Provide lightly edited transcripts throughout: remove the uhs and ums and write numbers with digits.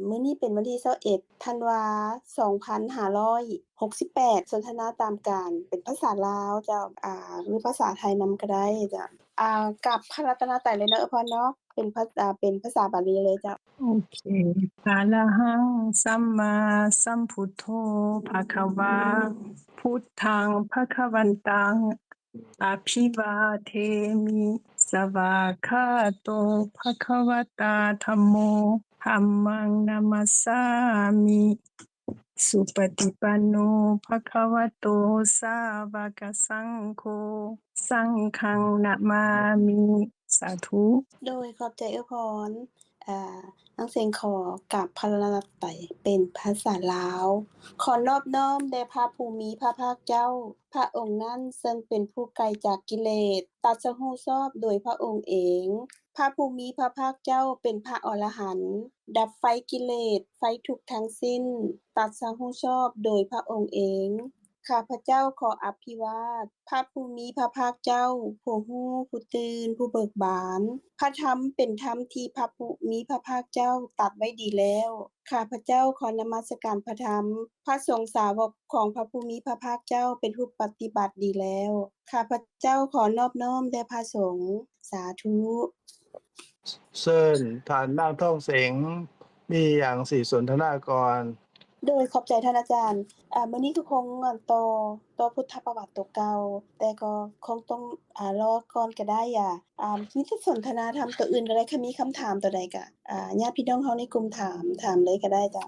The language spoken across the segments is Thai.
มื้อนี้เป็นวันที่21ธันวา2568สนทนาตามการเป็นภาษาลาวเจ้าหรือภาษาไทยนำก็ได้เจ้ากับพระรัตนตรัยเลยเนาะพ่อเนาะเป็นภาษาบาลีเลยเจ้าโอเคอะระหังสัมมาสัมพุทโธภะคะวาพุทธังภะคะวันตังอภิวาเทมิสวากขาโตภะคะวตาธัมโมธัมมังนามัสสามิสุปฏิปันโนภะคะวะโตสาวกสังโฆสังฆังนะมามิสาธุโดยขอบใจพรน้องเซงขอกราบพระรัตนตรัยเป็นภาษาลาวขอนอบน้อมแด่พระผู้มีพระภาคเจ้าพระองค์นั้นซึ่งเป็นผู้ไกลจากกิเลสตรัสรู้ชอบโดยพระองค์เองพระผู้มีพระภาคเจ้าเป็นพระอรหันต์ดับไฟกิเลสไฟทุกข์ทั้งสิ้นตรัสรู้ชอบโดยพระองค์เองข้าพเจ้าขออภิวาทพระผู้มีพระภาคเจ้าผู้รู้ผู้ตื่นผู้เบิกบานพระธรรมเป็นธรรมที่พระผู้มีพระภาคเจ้าตรัสไว้ดีแล้วข้าพเจ้าขอนมัสการพระธรรมพระสงฆ์สาวกของพระผู้มีพระภาคเจ้าเป็นผู้ปฏิบัติดีแล้วข้าพเจ้าขอนอบน้อมแด่พระสงฆ์สาธุเชิญท่านนางท่องเสงมีอย่างสี่สนทนาก่อนโดยขอบใจท่านอาจารย์มื้อนี้ก็คงต่อพุทธประวัติตัวเก่าแต่ก็คงต้องรอก่อนก็ได้มีแต่สนทนาธรรมตัวอื่นก็ได้ค่ะมีคำถามตัวใดก็ญาติพี่น้องเฮาในกลุ่มถามเลยก็ได้จ้ะ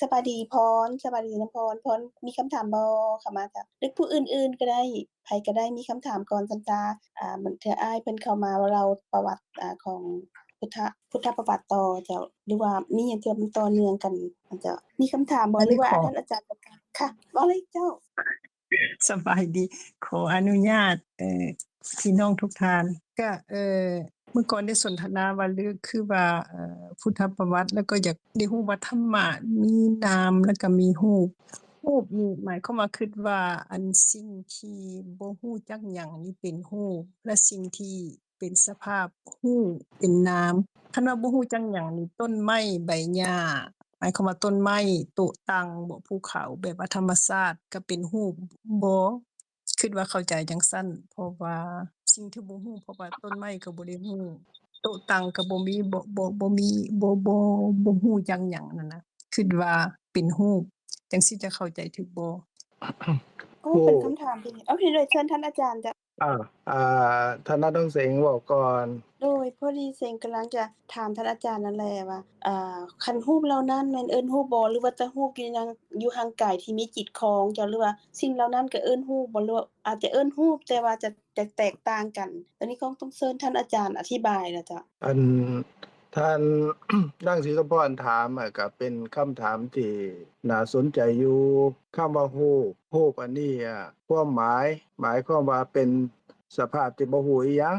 สบายดีพรสบายดีน้ำพรมีคำถามบ่เข้ามาจ้ะหรือผู้อื่นๆก็ได้ไผก็ได้มีคำถามก่อนซั่นจ้าเหมือนเทื่ออ้ายเพิ่นเข้ามาว่าเราประวัติของพุทธประวัติต่อเจ้าหรือว่ามีหยังที่มันต่อเนื่องกันเจ้ามีคำถามบ่หรือว่าท่านอาจารย์ประกาศค่ะเว้าเลยเจ้าสบายดีขออนุญาตพี่น้องทุกท่านก็เมื่อก่อนได้สนทนาว่าลือคือว่าพุทธประวัติแล้วก็อยากได้ฮู้ว่าธรรมะมีนามแล้วก็มีรูปนี่หมายความว่าคิดว่าอันสิ่งที่บ่ฮู้จักหยังนี่เป็นรูปและสิ่งที่เป็นสภาพรูปเป็นนามคันว่าบ่ฮู้จักหยังนี่ต้นไม้ใบหญ้าหมายความว่าต้นไม้โต๊ะตั้งบ่ภูเขาแบบว่าธรรมชาติก็เป็นรูปบ่คิดว่าเข้าใจจังซั่นเพราะว่าสิ่งที่บ่ฮู้เพราะว่าต้นไม้ก็บ่ได้ฮู้โต๊ะตั้งก็บ่มีบ่มีบ่ฮู้จักหยังนั่นน่ะคิดว่าเป็นรูปจังสิจะเข้าใจถูกบ่โอ้เป็นคำถามที่โอเคเลยเชิญท่านอาจารย์จ้ะอ่าอ่ท่านนางท่องเสงเว้าก่อนโดยพอดีเซงกำลังจะถามท่านอาจารย์นั่นแหละว่าคันรูปเหล่านั้นแม่นเอิ้นรูปบ่หรือว่าแต่รูปอยู่ห่างไกลที่มีจิตของเจ้าหรือว่าสิ่งเหล่านั้นก็เอิ้นรูปบ่หรือว่าอาจจะเอิ้นรูปแต่ว่าจะแตกต่างกันตอนนี้คงต้องเชิญท่านอาจารย์อธิบายน่ะจ้ะอันท่าน นางศรีสมพรถามก็เป็นคำถามที่น่าสนใจอยู่คำว่ารูปอันนี้ความหมายความว่าเป็นสภาพที่บ่ฮู้อิหยัง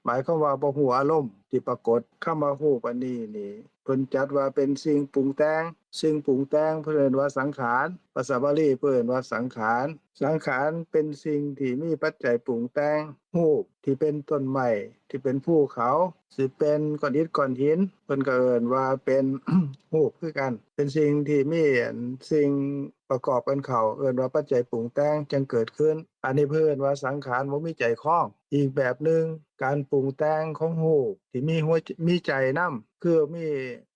หมายความว่าบ่ฮู้อารมณ์ที่ปรากฏคำว่ารูปอันนี้นี่เพิ่นจัดว่าเป็นสิ่งปรุงแต่งสิ่งปรุงแต่งเพิ่นเอิ้นว่าสังขารภาษาบาลีเพิ่นเอิ้นว่าสังขารสังขารเป็นสิ่งที่มีปัจจัยปรุงแต่งรูปที่เป็นต้นไม้ที่เป็นภูเขาสิเป็นก้อนอิฐก้อนหินเพิ่นก็เอิ้นว่าเป็น รูปคือกันเป็นสิ่งที่มีสิ่งประกอบกันเข้าเอิ้นว่าปัจจัยปรุงแต่งจึงเกิดขึ้นอันนี้เพิ่นว่าสังขารบ่มีใจคล้องอีกแบบหนึ่งการปรุงแต่งของรูปที่มีใจนำคือมี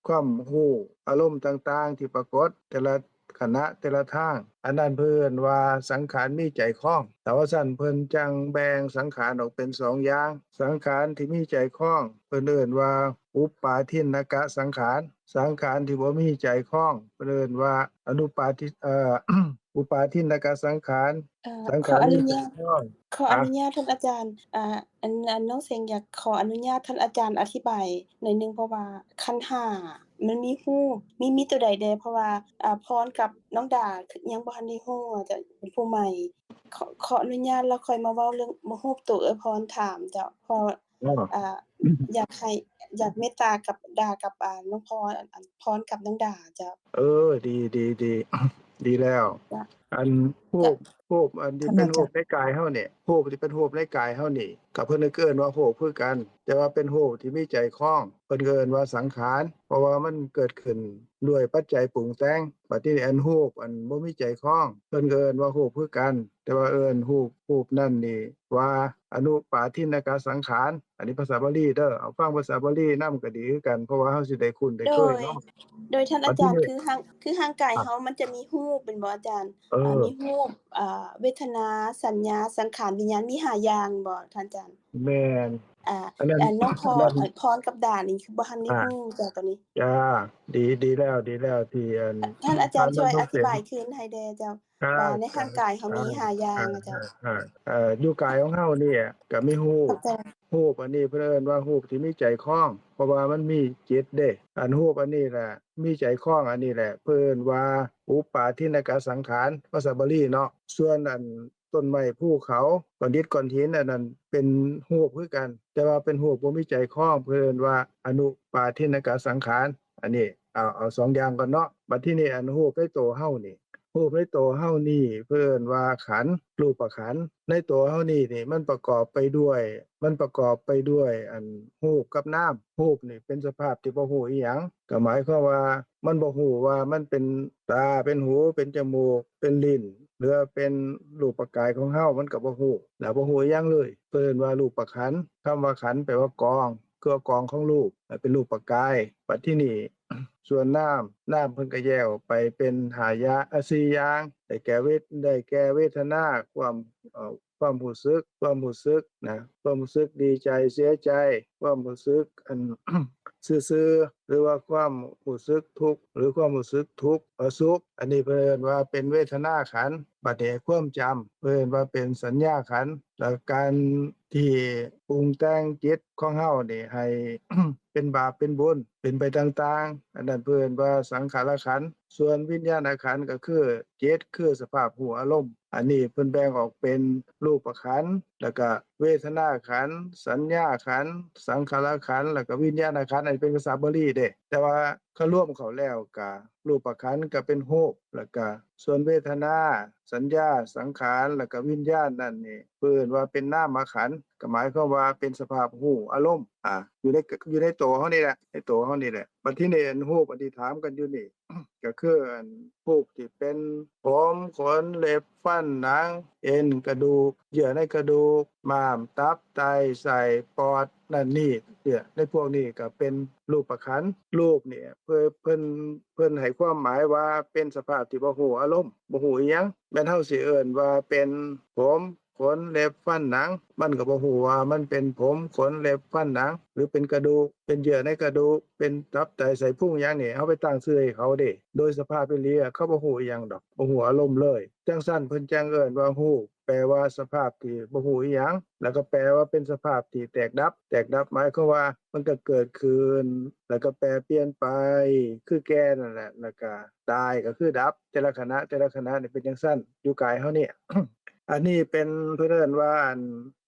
ความรู้อารมณ์ต่างๆที่ปรากฏแต่ละขณะแต่ละทางอันนั้นเพิ่นว่าสังขารมีใจคล้องแต่ว่าซั่นเพิ่นจังแบ่งสังขารออกเป็น2อย่างสังขารที่มีใจคล้องเพิ่นเอิ้นว่าอุปปาทินกสังขารสังขารที่บ่มีใจคล้องเพิ่นเอิ้นว่าอนุปาทิอุปาทินกสังขารสังขอขารมีใจอนุญาตคล้องท่านอาจารย์อันน้องเซงอยากขออนุญาตท่านอาจารย์อธิบายหน่อยหนึ่งเพราะว่าขันธ์ห้ามันมีรูปมีตัวใดแน่เพราะว่าพรกับน้องดายังบ่ทันได้รู้จะเป็นผู้ใหม่ขออนุญาตแล้วค่อยมาเว้าเรื่องรูปตัวพรถามเจ้าเพราะอ้ออ่าอยากเมตตากับดากับน้องพรพรกับน้องดาเจ้าเออดี ดีแล้วจ้ะ อันรูปรูปอันที่ ท่าน เป็น อา รู จาร ป ย์ ในกายเฮาเนี่ยรูปที่เป็นรูปในกายเฮานี่ก็เพิ่นก็เอิ้นว่ารูปคือกัน แต่ว่าเป็นรูปที่มีใจคล้องเพิ่นก็เอิ้นว่าสังขารเพราะว่ามันเกิดขึ้นด้วยปัจจัยปรุงแต่งบัดนี้อันรูปอันบ่มีใจคล้องเพิ่นก็เอิ้นว่ารูปคือกัน แต่ว่าเอิ้นรูปนั้นนี่ว่าอนุปาทินกสังขาร อันนี้ภาษาบาลีเด้อเอาฟังภาษาบาลีนำก็ดีคือกันเพราะว่าเฮาสิได้คุ้นได้ โด เคย ย เนาะ โดยท่าน บั อา ด จารย์ นี้ คือร่างกาย ครับ เฮามันจะมีรูปแม่นบ่อาจารย์ เออ มีรูปเวทนา สัญญา สังขาร วิญญาณ มี5อย่างบ่ท่านอาจารย์ แม่น อ่า อันนั้น น้องพ อันนั้น พรกับดานี่คือบ่ทันได้ อา รู้จ้ะตัวนี้ จ้ะ ดีแล้วที่อัน ท่านอาจา ท่าร น ย์ช่วยอธิบาย เห็น คืนให้แด่เจ้า ครั ว่า บ ในร่างกายเฮามี5อย่างอะเจ้า อยู่กายของเฮาเนี่ยก็มีรู ครั ป บจ้ะ รูปอันนี้เพิ่นเอิ้นว่ารูปที่มีใจคล้อง เพราะว่ามันมีจิตเด้ อันรูปอันนี้แหละมีใจคล้องอันนี้แหละเพิ่นเอิ้นว่าอุปาทินกสังขาร ภาษาบาลีเนาะ ส่วนอันต้นไม้ภูเขาก้อนอิฐก้อนหินอันนั้นเป็นรูปคือกัน แต่ว่าเป็นรูปบ่มีใจคล้องเพิ่นเอิ้นว่าอนุปาทินกสังขาร อันนี้เอา2อย่างก่อนเนาะ บัดทีนี้อันรูปในตัวเฮานี่รูปในตัวเฮานี่เพิ่นว่าขันธ์รูปขันธ์ในตัวเฮานี่มันประกอบไปด้วยอันรูปกับนามรูปนี่เป็นสภาพที่บ่ฮู้อิหยังก็หมายความว่ามันบ่ฮู้ว่ามันเป็นตาเป็นหูเป็นจมูกเป็นลิ้นหรือว่าเป็นรูปกายของเฮามันก็บ่ฮู้แล้วบ่ฮู้อิหยังเลยเพิ่นว่ารูปขันธ์คำว่าขันธ์แปลว่ากองคือกองของรูปเป็นรูปกายบัดทีนี้ ส่วนน้ำเพิ่นก็แยกออกไปเป็น4อย่างได้แก่เวทนาความรู้สึกนะความรู้สึกดีใจเสียใจความรู้สึกอัน ซื่อๆหรือว่าความรู้สึกทุกข์หรือความรู้สึกทุกข์สุขอันนี้เพิ่นเอิ้นว่าเป็นเวทนาขันธ์บัดนี้ความจำเพิ่นเอิ้นว่าเป็นสัญญาขันธ์แล้วการที่ปรุงแต่งจิตของเฮานี่ให้ เป็นบาปเป็นบุญเป็นไปต่างๆอันนั้นเพิ่นว่าสังขารขันธ์ส่วนวิญญาณขันธ์ก็คือจิตคือสภาพรู้อารมณ์อันนี้เพิ่นแบ่งออกเป็นรูปขันธ์แล้วก็เวทนาขันธ์สัญญาขันธ์สังขารขันธ์แล้วก็วิญญาณขันธ์อันนี้เป็นภาษาบาลีเด้แต่ว่าเขารวมเข้าแล้วก็รูปขันธ์ก็เป็นรูปแล้วก็ส่วนเวทนาสัญญาสังขารแล้วก็วิญญาณนั่นนี่เพิ่นว่าเป็นนามขันธ์ก็หมายความว่าเป็นสภาพรู้อารมณ์อยู่ในตัวเฮานี่แหละในตัวเฮานี่แหละบัดทีนี้อันรูปอันที่ถามกันอยู่นี่ ก็คืออันรูปที่เป็นผมขนเล็บฟันหนังเอ็นกระดูกเยื่อในกระดูกม้ามตับไตไส้ปอดนั่นนี่เนี่ยในพวกนี้ก็เป็นรูปขันธ์รูปเนี่ยเพิ่นให้ความหมายว่าเป็นสภาพที่บ่ฮู้อารมณ์บ่ฮู้อิหยังแม่นเฮาสิเอิ้นว่าเป็นผมขนเล็บฟันหนังมันก็บ่ฮู้ว่ามันเป็นผมขนเล็บฟันหนังหรือเป็นกระดูกเป็นเยื่อในกระดูกเป็นตับไตไส้พุงหยังนี่เฮาไปตั้งชื่อให้เขาเด้โดยสภาพอีหลีอะเขาบ่ฮู้อิหยังดอกบ่ฮู้อารมณ์เลยจังซั้นเพิ่นจังเอิ้นว่าฮู้แปลว่าสภาพที่บ่ฮู้อิหยังแล้วก็แปลว่าเป็นสภาพที่แตกดับหมายความว่ามันก็เกิดขึ้นแล้วก็แปรเปลี่ยนไปคือแก่นั่นแหละแล้วก็ตายก็คือดับแต่ละขณะนี่เป็นจังซั้นอยู่กายเฮานี่ อันนี้เป็นเพิ่นเอิ้นว่าอัน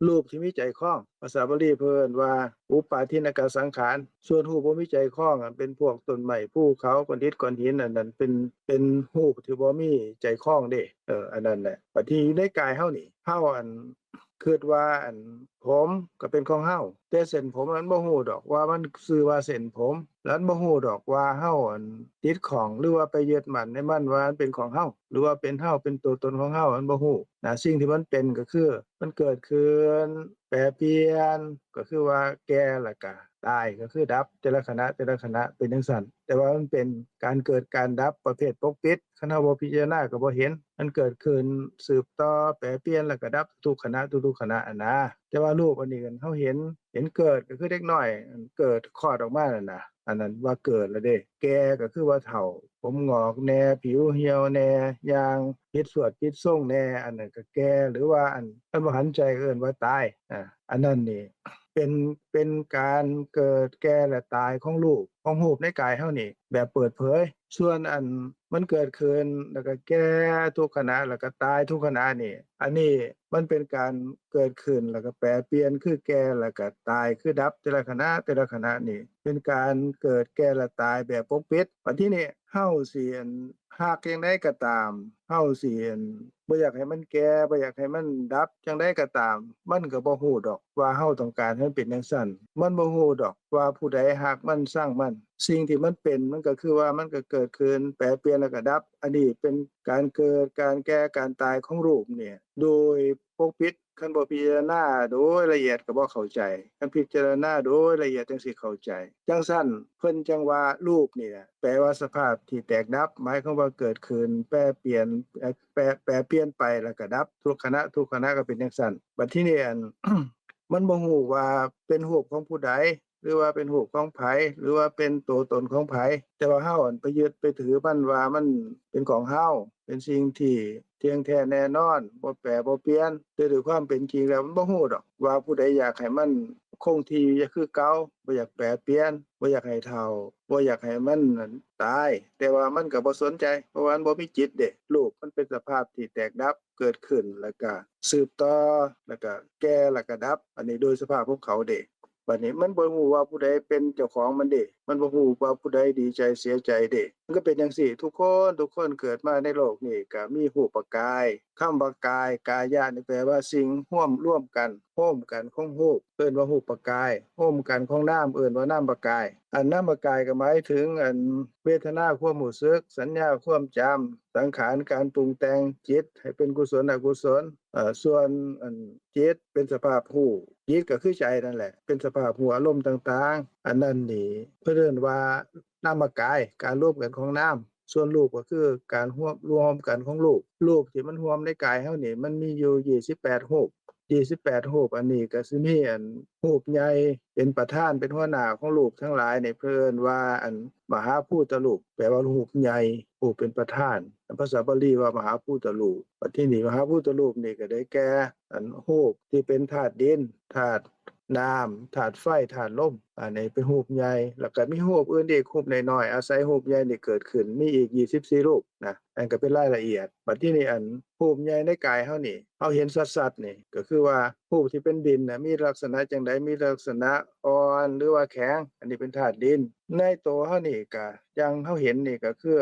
รูปที่มีใจคล้องภาษาบาลีเพิ่นเอิ้นว่าอุปาทินกสังขารส่วนรูปบ่มีใจคล้องอันเป็นพวกต้นไม้ภูเขาก้อนอิฐก้อนหินอันนั้นเป็นรูปที่บ่มีใจคล้องเด้อันนั้นแหละบัดที่ในกายเฮานี่เฮาอันคิดว่าอันผมก็เป็นของเฮาแต่เส้นผมนั้นบ่ฮู้ดอกว่ามันชื่อว่าเส้นผมแล้วบ่ฮู้ดอกว่าเฮาอันติดของหรือว่าไปยึดมั่นในมันว่ามันเป็นของเฮาหรือว่าเป็นเฮาเป็นตัวตนของเฮามันบ่ฮู้สิ่งที่มันเป็นก็คือมันเกิดขึ้นแปรเปลี่ยนก็คือว่าแก่แล้วก็ตายก็คือดับแต่ละขณะเป็นจังซั่นแต่ว่ามันเป็นการเกิดการดับประเภทปกปิดคันเฮาบ่พิจารณาก็บ่เห็นมันเกิดขึ้นสืบต่อแปรเปลี่ยนแล้วก็ดับทุกขณะอะนะแต่ว่ารูปอันนี้เฮาเห็นเกิดก็คือเด็กน้อยเกิดคลอดออกมานั่นน่ะอันนั้นว่าเกิดแล้วเด้แก่ก็คือว่าเฒ่าผมงอกแหน่ผิวเหี่ยวแหน่อย่างผิดสวดผิดทรงแหน่อันนั้นก็แก่หรือว่าอันบ่หันใจเอิ้นว่าตายอันนั้นนี่เป็นการเกิดแก่และตายของรูปในกายเฮานี่แบบเปิดเผยส่วนอัน มันเกิดขึ้นแล้วก็แก่ทุกขณะแล้วก็ตายทุกขณะนี่อันนี้มันเป็นการเกิดขึ้นแล้วก็แปรเปลี่ยนคือแก่แล้วก็ตายคือดับแต่ละขณะแต่ละขณะนี่เป็นการเกิดแก่และตายแบบปกปิดบัดทีนี้เฮาสิหากจังได๋ก็ตามเฮาสิบ่อยากให้มันแก่บ่อยากให้มันดับจังได๋ก็ตามมันก็บ่ฮู้ดอกว่าเฮาต้องการให้มันเป็นจังซั่นมันบ่ฮู้ดอกว่าผู้ใดรักมันชังมันสิ่งที่มันเป็นมันก็คือว่ามันก็เกิดขึ้นแปรเปลี่ยนแล้วก็ดับอันนี้เป็นการเกิดการแก่การตายของรูปเนี่ยโดยปกปิดคันบ่พิจารณาโดยละเอียดก็บ่เข้าใจคันพิจารณาโดยละเอียดจังสิเข้าใจจังซั่นเพิ่นจังว่ารูปนี่แปลว่าสภาพที่แตกดับหมายความว่าเกิดขึ้นแปรเปลี่ยนแปรเปลี่ยนไปแล้วก็ดับทุกขณะก็เป็นจังซั่นบัดทีนี้มันบ่ฮู้ว่าเป็นรูปของผู้ใดหรือว่าเป็นรูปของไผหรือว่าเป็นตัวตนของไผแต่ว่าเฮาไปยึดไปถือมันว่ามันเป็นของเฮาเป็นสิ่งที่เที่ยงแท้แน่นอนบ่แปรบ่เปลี่ยนแต่ด้วยความเป็นจริงแล้วมันบ่ฮู้ดอกว่าผู้ใดอยากให้มันคงที่อยู่คือเก่าบ่อยากแปรเปลี่ยนบ่อยากให้เฒ่าบ่อยากให้มันตายแต่ว่ามันก็บ่สนใจเพราะว่ามันบ่มีจิตเด้รูปมันเป็นสภาพที่แตกดับเกิดขึ้นแล้วก็สืบต่อแล้วก็แก่แล้วก็ดับอันนี้โดยสภาพของเขาเด้บัดนี้มันบ่ฮู้ว่าผู้ใดเป็นเจ้าของมันเด้มันบ่ฮู้ว่าผู้ใดดีใจเสียใจเด้มันก็เป็นจังซี่ทุกคนเกิดมาในโลกนี้ก็มีรูปกายคำว่ากายกายะนี่แปลว่าสิ่งร่วมกันโฮมกันของรูปเอิ้นว่ารูปกายโฮมกันของนามเอิ้นว่านามกายอันนามกายก็หมายถึงเวทนาความรู้สึกสัญญาความจำสังขารการปรุงแต่งจิตให้เป็นกุศลอกุศลส่วนจิตเป็นสภาพรู้จิตก็คือใจนั่นแหละเป็นสภาพรู้อารมณ์ต่างๆอันนั้นนี่เพิ่นเอิ้นว่านามกายการรวมกันของนามส่วนรูปก็คือการรวมกันของรูปที่มันรวมในกายเฮานี่มันมีอยู่28รูปรูปอันนี้ก็สิมีรูปใหญ่เป็นประธานเป็นหัวหน้าของรูปทั้งหลายนี่เพิ่นว่ามหาภูตรูปแปลว่ารูปใหญ่ผู้เป็นประธานภาษาบาลีว่ามหาภูตรูปบัดทีนี้มหาภูตรูปนี่ก็ได้แก่รูปที่เป็นธาตุดินธาตุน้ำธาตุไฟธาตุลมอันนี้เป็นรูปใหญ่แล้วก็มีรูปอื่นอีกรูปน้อยๆอาศัยรูปใหญ่นี่เกิดขึ้นมีอีก24รูปนะอันก็เป็นรายละเอียดบัดทีนี้รูปใหญ่ในกายเฮานี่เฮาเห็นชัดๆนี่ก็คือว่ารูปที่เป็นดินน่ะมีลักษณะจังไดมีลักษณะอ่อนหรือว่าแข็งอันนี้เป็นธาตุดินในตัวเฮานี่ก็อย่างเฮาเห็นนี่ก็คือ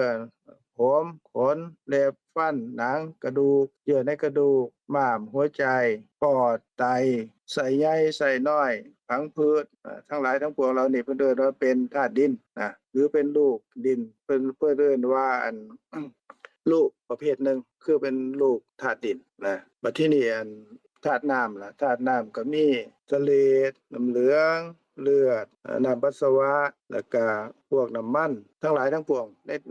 ผมขนเล็บฟันหนังกระดูกเยื่อในกระดูกม้ามหัวใจปอดไตไส้ใหญ่ไส้น้อยพังผืดทั้งหลายทั้งปวงเหล่านี้เพิ่นเอิ้นว่าเป็นธาตุดินนะหรือเป็นลูกดินเพิ่นเอิ้นว่าลูกประเภทหนึ่งคือเป็นลูกธาตุดินนะบัดทีนี้ธาตุน้ำล่ะธาตุน้ำก็มีเสลดน้ำเหลืองเลือดน้ำปัสสาวะแล้วก็พวกน้ำมันทั้งหลายทั้งปวง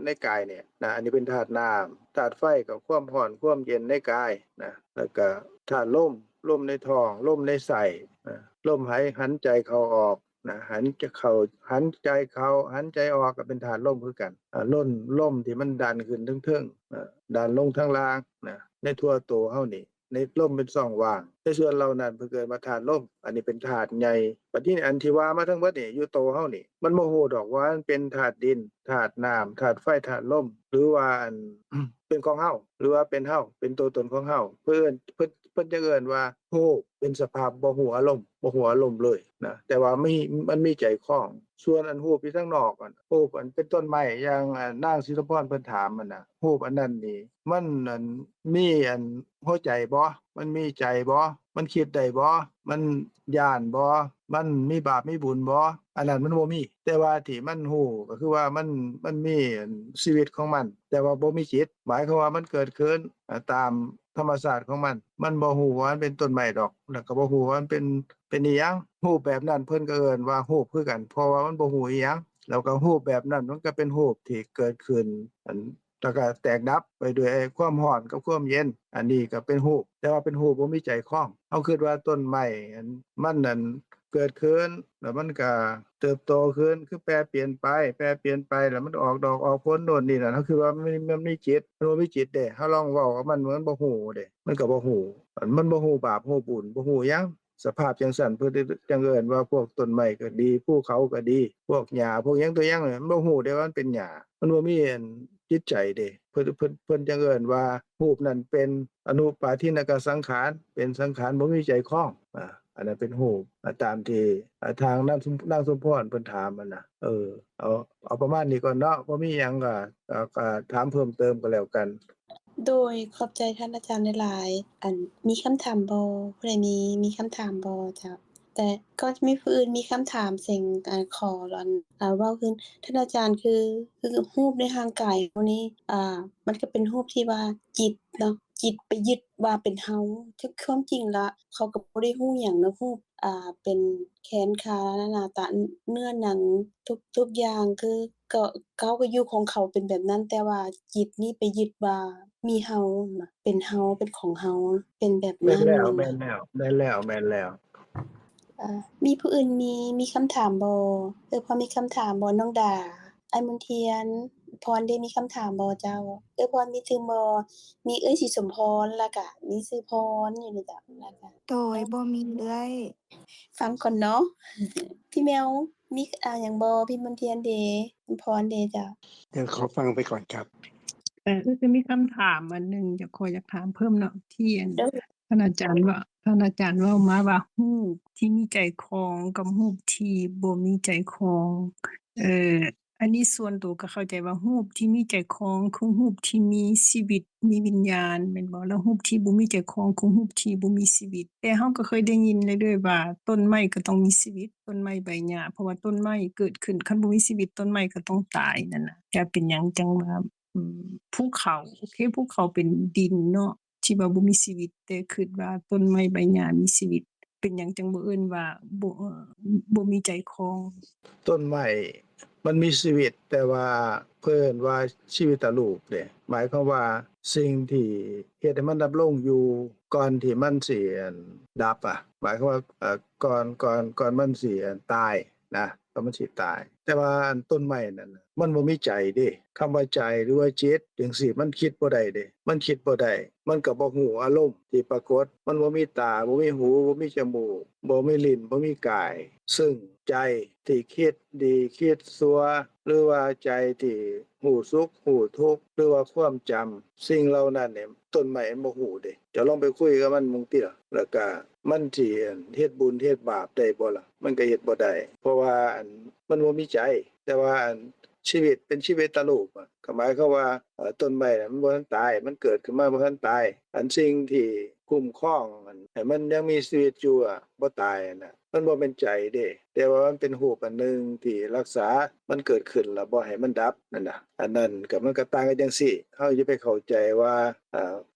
ในกายเนี่ยนะอันนี้เป็นธาตุน้ำธาตุไฟก็ความร้อนความเย็นในกายนะแล้วก็ธาตุลมในท้องลมในไส้ลมหันใจเข้าออกนะหันใจเข้าหันใจออกก็เป็นธาตุลมคือกันลมที่มันดันขึ้นเทิงๆดันลงทางล่างนะในทั่วตัวเฮานี่ในลมเป็นช่องว่างในส่วนเหล่านั้นเพิ่นเกิดมาธาตุลมอันนี้เป็นธาตุใหญ่บัดนี้อันที่ว่ามาทั้งเบิดนี่อยู่โตเฮานี่มันบ่ฮู้ดอกว่ามันเป็นธาตุดินธาตุน้ำธาตุไฟธาตุลมหรือว่าเป็นของเฮาหรือว่าเป็นเฮาเป็นตัวตนของเฮาเพิ่นจะเอิ้นว่าฮู้เป็นสภาพบ่ฮู้อารมณ์เลยนะแต่ว่ามันมีใจคล้องส่วนฮู้ที่ข้างนอกฮู้เป็นต้นไม้อย่างนางศิรพรเพิ่นถามน่ะฮู้อันนั้นนี่มันมีหัวใจบ่มันมีใจบ่มันคิดได้บ่มันย้านบ่มันมีบาปมีบุญบ่อันนั้นมันบ่มีแต่ว่าที่มันฮู้ก็คือว่ามันมีชีวิตของมันแต่ว่าบ่มีจิตหมายความว่ามันเกิดขึ้นตามธรรมชาติของมันบ่ฮู้ว่ามันเป็นต้นไม้ดอกแล้วก็บ่ฮู้ว่ามันเป็นอิหยังฮู้แบบนั้นเพิ่นก็เอิ้นว่าฮู้คือกันเพราะว่ามันบ่ฮู้อิหยังแล้วก็ฮู้แบบนั้นมันก็เป็นฮู้ที่เกิดขึ้นแล้วก็แตกดับไปด้วยความร้อนกับความเย็นอันนี้ก็เป็นฮู้แต่ว่าเป็นฮู้บ่มีใจคล้องเฮาคิดว่าต้นไม้มันนั่นเกิดขึ้นแล้วมันก็เติบโตขึ้นคือแปรเปลี่ยนไปแล้วมันออกดอกออกผลโน่นนี่นั่นก็คือว่ามันมีจิตมันบ่มีจิตเด้เฮาลองเว้ากับมันบ่ฮู้เด้มันก็บ่ฮู้มันบ่ฮู้บาปฮู้บุญบ่ฮู้หยัง สภาพจังซั่นเพิ่นจังเอิ้นว่าพวกต้นไม้ก็ดีภูเขาก็ดีพวกหญ้าพวกหยังตัวหยังเนี่ยมันบ่ฮู้ได้ว่ามันเป็นหญ้ามันบ่มีอันจิตใจเด้เพิ่นจังเอิ้นว่ารูปนั้นเป็นอนุปาทินกสังขารเป็นสังขารบ่มีใจคล้องอันนั้นเป็นรูปตามที่ทางนางสมพรเพิ่นถามอะนะเอาประมาณนี้ก่อนเนาะบ่มีหยังก็ถามเพิ่มเติมก็แล้วกัน โดยขอบใจท่านอาจารย์หลายๆมีคำถามบ่ผู้ใดมีคำถามบ่เจ้าแต่ก็มีผู้อื่นมีคำถามสิ่งขอเว้าขึ้นท่านอาจารย์คือรูปในร่างกายเรานี้มันก็เป็นรูปที่ว่าจิตเนาะจิตไปยึดว่าเป็นเฮาซึ่งความจริงแล้วเขาก็บ่ได้รู้หยังเนาะรูปเป็นแขนขาหน้าตาเนื้อหนังทุกอย่างคือก็เขาก็อยู่ของเขาเป็นแบบนั้นแต่ว่าจิตนี่ไปยึดว่ามีเฮาน่ะเป็นเฮาเป็นของเฮาเป็นแบบแม่นนั้นแล้วน่ะนะแม่นแล้วแม่นแล้วแม่นแล้ว มีผู้อื่นมีคำถามบ่พอมีคำถามบ่น้องดาอ้ายมนเทียนพรได้มีคำถามบ่เจ้าพรมีชื่อบ่มีเอ้ยสิสมพรแล้วก็มีชื่อพรอยู่นี่จ้ะแล้วก็โดยบ่มีเอื้อย ฟังก่อนเนาะ พี่แมวมีหยังบ่พี่มนเทียนเดพรเดจ้ะ เดี๋ยวขอฟังไปก่อนครับ จะมีคำถามอันหนึ่งอยากถามเพิ่มเนาะที่อัน เด้อ ท่านอาจารย์เว้ามาว่ารูปที่มีใจครองกับรูปที่บ่มีใจครองอันนี้ส่วนตัวก็เข้าใจว่ารูปที่มีใจครองคือรูปที่มีชีวิตมีวิญญาณแม่นบ่แล้วรูปที่บ่มีใจครองคือรูปที่บ่มีชีวิตแต่เราก็เคยได้ยินเรื่อยๆว่าต้นไม้ก็ต้องมีชีวิตต้นไม้ใบหญ้าเพราะว่าต้นไม้เกิดขึ้นคันบ่มีชีวิตต้นไม้ก็ต้องตายนั่นน่ะจะเป็นหยังจังว่าภูเขาโอเคภูเขาเป็นดินเนาะที่ว่าบ่มีชีวิตแต่คิดว่าต้นไม้ใบหญ้ามีชีวิตเป็นหยังจังบ่เอิ้นว่าบ่มีใจครอง ต้นไม้มันมีชีวิตแต่ว่าเพิ่นว่าชีวิตรูปเด้หมายความว่าสิ่งที่เฮ็ดให้มันดำรงอยู่ก่อนที่มันสิดับหมายความว่าก่อนมันสิตายนะก่อนมันสิตายแต่ว่าอันต้นไม้นั่นน่ะมันบ่มีใจเด้คำว่าใจหรือว่าจิตจังซี้มันคิดบ่ได้เด้มันคิดบ่ได้มันก็บ่ฮู้อารมณ์ที่ปรากฏมันบ่มีตาบ่มีหูบ่มีจมูกบ่มีลิ้นบ่มีกายซึ่งใจที่คิดดีคิดชั่วหรือว่าใจที่ฮู้สุขฮู้ทุกข์หรือว่าความจำสิ่งเหล่านั้นเนี่ยต้นไม้มันบ่ฮู้เด้จะลองไปคุยกับมันมึงติล่ะแล้วก็มันสิเฮ็ดบุญเฮ็ดบาปได้บ่ล่ะมันก็เฮ็ดบ่ได้เพราะว่ามันบ่มีใจแต่ว่าชีวิตเป็นชีวิตตรูปก็หมายความว่าต้นไม้น่ะมันบ่ทันตายมันเกิดขึ้นมาบ่ทันตายสิ่งที่คุ้มครองให้มันยังมีชีวิตอยู่บ่ตายน่ะมันบ่แม่นใจเด้แต่ว่ามันเป็นรูปอันหนึ่งที่รักษามันเกิดขึ้นแล้วบ่ให้มันดับนั่นน่ะอันนั้นก็มันก็ต่างกันจังซี่เฮาอย่าไปเข้าใจว่า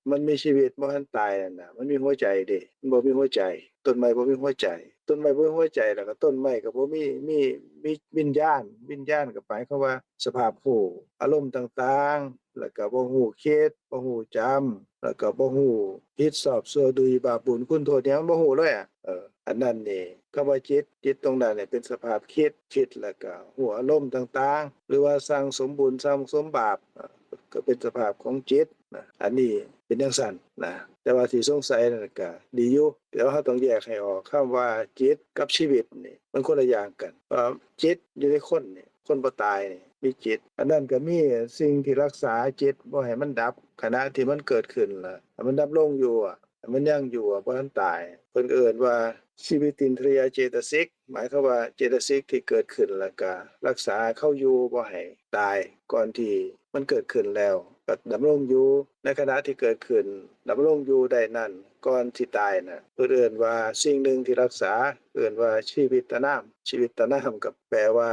มันมีชีวิตบ่ทันตายนั่นน่ะมันมีหัวใจเด้มันบ่มีหัวใจต้นไม้บ่มีหัวใจต้นไม้บ่มีหัวใจแล้วก็ต้นไม้ก็บ่มีวิญญาณก็หมายความว่าสภาพรู้อารมณ์ต่างๆแล้วก็บ่ฮู้คิดบ่ฮู้จำแล้วก็บ่ฮู้ผิดชอบชั่วดีบาปบุญคุณโทษหยังบ่ฮู้เลยอันนั้นนี่คำว่าจิตตรงนั้นเนี่ยเป็นสภาพคิดแล้วก็ฮู้อารมณ์ต่างๆหรือว่าสร้างสมบุญสร้างสมบาปก็เป็นสภาพของจิตนะอันนี้เป็นจังซั่นนะแต่ว่าที่สงสัยนั่นก็ดีอยู่แต่ว่าเราต้องแยกให้ออกคำว่าจิตกับชีวิตนี่มันคนละอย่างกันจิตอยู่ในคนนี่คนบ่ตายนี่มีจิตอันนั้นก็มีสิ่งที่รักษาจิตบ่ให้มันดับขณะที่มันเกิดขึ้นล่ะมันดำรงอยู่มันยังอยู่บ่ทันตายเพิ่นเอิ้นว่าชีวิตินทรียเจตสิกหมายความว่าเจตสิกที่เกิดขึ้นแล้วก็รักษาเข้าอยู่บ่ให้ตายก่อนที่มันเกิดขึ้นแล้วก็ดำรงอยู่ในขณะที่เกิดขึ้นดำรงอยู่ได้นั่นก่อนที่ตายน่ะเพิ่นเอิ้นว่าสิ่งหนึ่งที่รักษาเอิ้นว่าชีวิตนามก็แปลว่า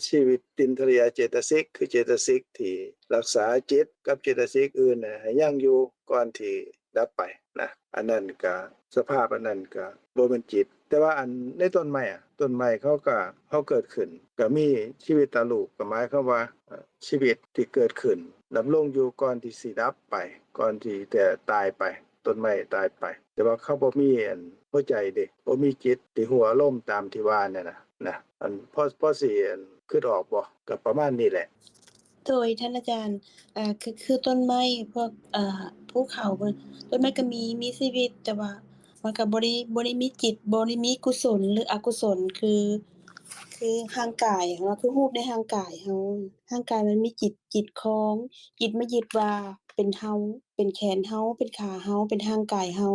ชีวิตินทรียเจตสิกคือเจตสิกที่รักษาจิตกับเจตสิกอื่นน่ะให้ยังอยู่ก่อนที่ดับไปนะอันนั้นก็สภาพอันนั้นก็บ่แม่นจิตแต่ว่าอันในต้นไม้เขาเกิดขึ้นก็มีชีวิตตาลูกก็หมายความว่าชีวิตที่เกิดขึ้นดำรงอยู่ก่อนที่สิดับไปก่อนที่จะตายไปต้นไม้ตายไปแต่ว่าเขาบ่มีหัวใจเด้บ่มีจิตที่หัวอารมณ์ตามที่ว่าเนี่ยนะอันพอสิคิดออกบ่ก็ประมาณนี้แหละโดยท่านอาจารย์คือต้นไม้พวกภูเขาต้นไม้ก็มีชีวิตแต่ว่า มันก็บ่ได้มีจิตบ่ได้มีกุศลหรืออกุศลคือร่างกายของเราคือรูปในร่างกายเราร่างกายมันมีจิตครองจิตมายึดว่าเป็นเราเป็นแขนเราเป็นขาเราเป็นร่างกายเรา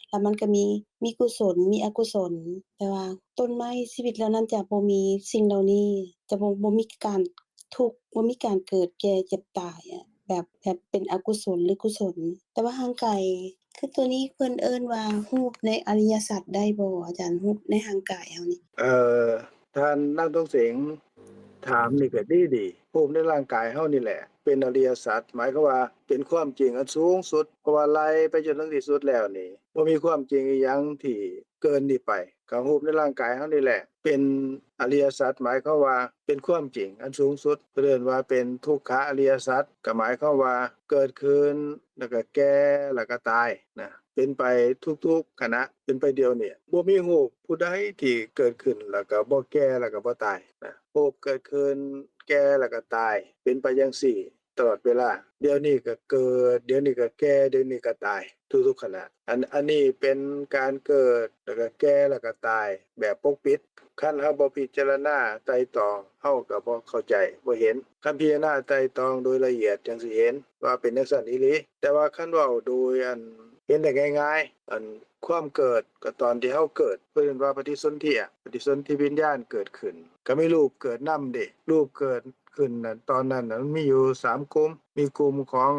แล้วมันก็มีกุศลมีอกุศลแต่ว่าต้นไม้ชีวิตแล้วนั้นจะบ่มีสิ่งเหล่านี้จะบ่มีการทุกข์บ่มีการเกิดแก่เจ็บตายอะแบบเป็นอกุศลหรือกุศลแต่ว่าร่างกายคือตัวนี้เพิ่นเอิ้นว่ารูปในอริยสัจได้บ่อาจารย์รูปในร่างกายเฮานี่ ท่านนักต้องเสียงถามนี่ก็ดีภูมิในร่างกายเฮานี่แหละเป็นอริยสัจหมายความว่าเป็นความจริงอันสูงสุดเพราะว่าไล่ไปจนถึงที่สุดแล้วนี่บ่มีความจริงอีหยังที่เกินนี้ไปก็รูปในร่างกายเฮานี่แหละเป็นอริยสัจหมายความว่าเป็นความจริงอันสูงสุดเรียกว่าเป็นทุกขอริยสัจก็หมายความว่าเกิดขึ้นแล้วก็แก่แล้วก็ตายนะเป็นไปทุกๆขณะเป็นไปเดียวเนี่ยบ่มีรูปผู้ใดที่เกิดขึ้นแล้วก็บ่แก่แล้วก็บ่ตายนะรูปเกิดขึ้นแก่แล้วก็ตายเป็นไปจังซี่ตลอดเวลาเดี๋ยวนี้ก็เกิดเดี๋ยวนี้ก็แก่เดี๋ยวนี้ก็ตายทุกๆขณะอันนี้เป็นการเกิดแล้วก็แก่แล้วก็ตายแบบปกปิดคันเฮาบ่พิจารณาไตร่ตรองเฮาก็บ่เข้าใจบ่เห็นคันพิจารณาไตร่ตรองโดยละเอียดจังสิเห็นว่าเป็นจังซั่นอีหลีแต่ว่าคันเว้าโดยเห็นได้ง่ายๆความเกิดก็ตอนที่เฮาเกิดเพิ่นว่าปฏิสนธิปฏิสนธิวิญญาณเกิดขึ้นก็มีรูปเกิดนำเด้รูปเกิดขึ้นน่ะตอนนั้นน่ะมันมีอยู่3กลุ่มมีกลุ่มของ